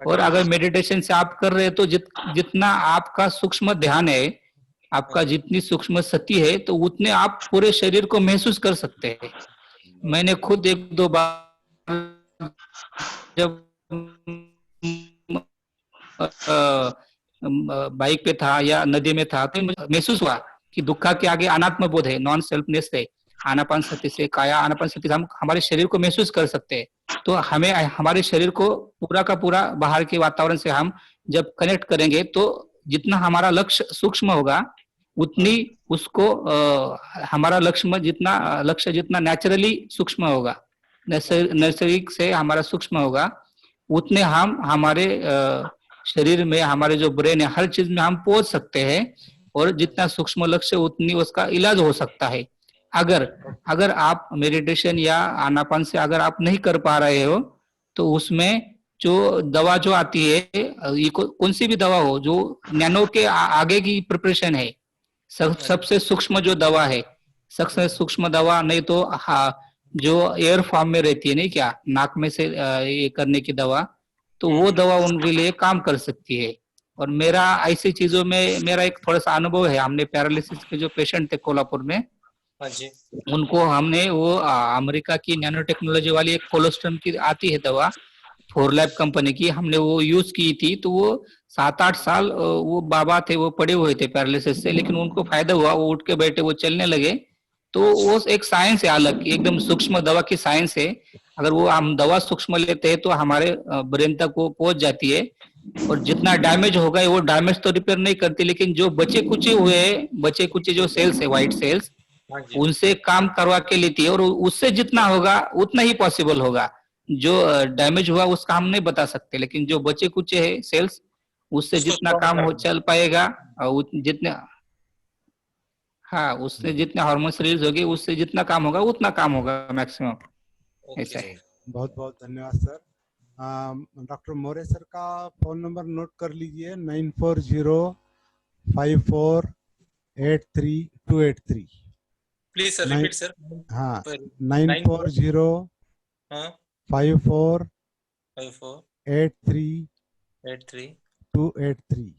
और अगर मेडिटेशन से आप कर रहे हैं तो जितना आपका सूक्ष्म ध्यान है, आपका जितनी सूक्ष्म सती है, तो उतने आप पूरे शरीर को महसूस कर सकते हैं। मैंने खुद 1-2 बार जब बाइक पे था या नदी में था तो महसूस हुआ कि दुखा के आगे अनात्म बोध है, नॉन सेल्फनेस है। आनापान सती से, काया आनापान सती से हम हमारे शरीर को महसूस कर सकते हैं। तो हमें हमारे शरीर को पूरा का पूरा बाहर के वातावरण से हम जब कनेक्ट करेंगे, तो जितना हमारा लक्ष्य सूक्ष्म होगा उतनी उसको हमारा लक्ष्य जितना नेचुरली सूक्ष्म होगा, नैसर्गिक से हमारा सूक्ष्म होगा, उतने हम हमारे शरीर में, हमारे जो ब्रेन है, हर चीज में हम पहुंच सकते हैं। और जितना सूक्ष्म लक्ष्य उतनी उसका इलाज हो सकता है। अगर आप मेडिटेशन या आनापान से अगर आप नहीं कर पा रहे हो, तो उसमें जो दवा जो आती है, ये कौन सी भी दवा हो, जो नैनो के आगे की प्रिपरेशन है, सबसे सूक्ष्म जो दवा है, सबसे सूक्ष्म दवा नहीं तो जो एयर फॉर्म में रहती है, नहीं क्या, नाक में से ये करने की दवा, तो वो दवा उनके लिए काम कर सकती है। और मेरा ऐसी चीजों में मेरा एक थोड़ा सा अनुभव है। हमने पैरालिसिस के जो पेशेंट थे कोल्हापुर में, उनको हमने वो अमेरिका की नैनो टेक्नोलॉजी वाली एक कोलोस्ट्रम की आती है दवा, 4लैब कंपनी की, हमने वो यूज की थी। तो वो 7-8 साल वो बाबा थे, वो पड़े हुए थे पैरालिसिस से, लेकिन उनको फायदा हुआ, वो उठ के बैठे, वो चलने लगे। तो वो एक साइंस है अलग, एकदम सूक्ष्म दवा की साइंस है। अगर वो हम दवा सूक्ष्म लेते हैं तो हमारे ब्रेन तक वो पहुंच जाती है। और जितना डैमेज होगा, वो डैमेज तो रिपेयर नहीं करती, लेकिन जो बचे कुचे जो सेल्स है, व्हाइट सेल्स, उनसे काम करवा के लेती है। और उससे जितना होगा उतना ही पॉसिबल होगा। जो डैमेज हुआ उसका हम नहीं बता सकते, लेकिन जो बचे कुचे है सेल्स, उससे जितना काम हो चल पाएगा, जितने उससे जितने हार्मोन रिलीज होगी, उससे जितना काम होगा उतना काम होगा मैक्सिमम। ऐसा है। बहुत बहुत धन्यवाद सर। डॉक्टर मोरे सर का फोन नंबर नोट कर लीजिए, 9405483283। Please sir repeat sir. 9405483283।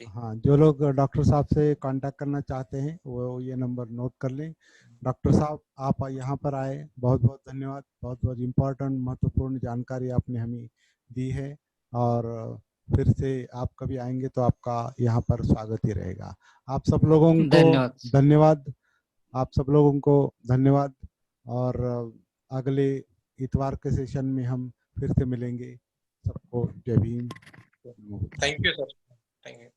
हाँ, जो लोग डॉक्टर साहब से कांटेक्ट करना चाहते हैं वो ये नंबर नोट कर लें। डॉक्टर साहब, आप यहाँ पर आए, बहुत बहुत धन्यवाद। बहुत बहुत इम्पोर्टेंट महत्वपूर्ण जानकारी आपने हमें दी है, और फिर से आप कभी आएंगे तो आपका यहाँ पर स्वागत ही रहेगा। आप सब लोगों को धन्यवाद। आप सब लोगों को धन्यवाद। और अगले इतवार के सेशन में हम फिर से मिलेंगे। सबको जय Bhim. Thank you sir. Thank you.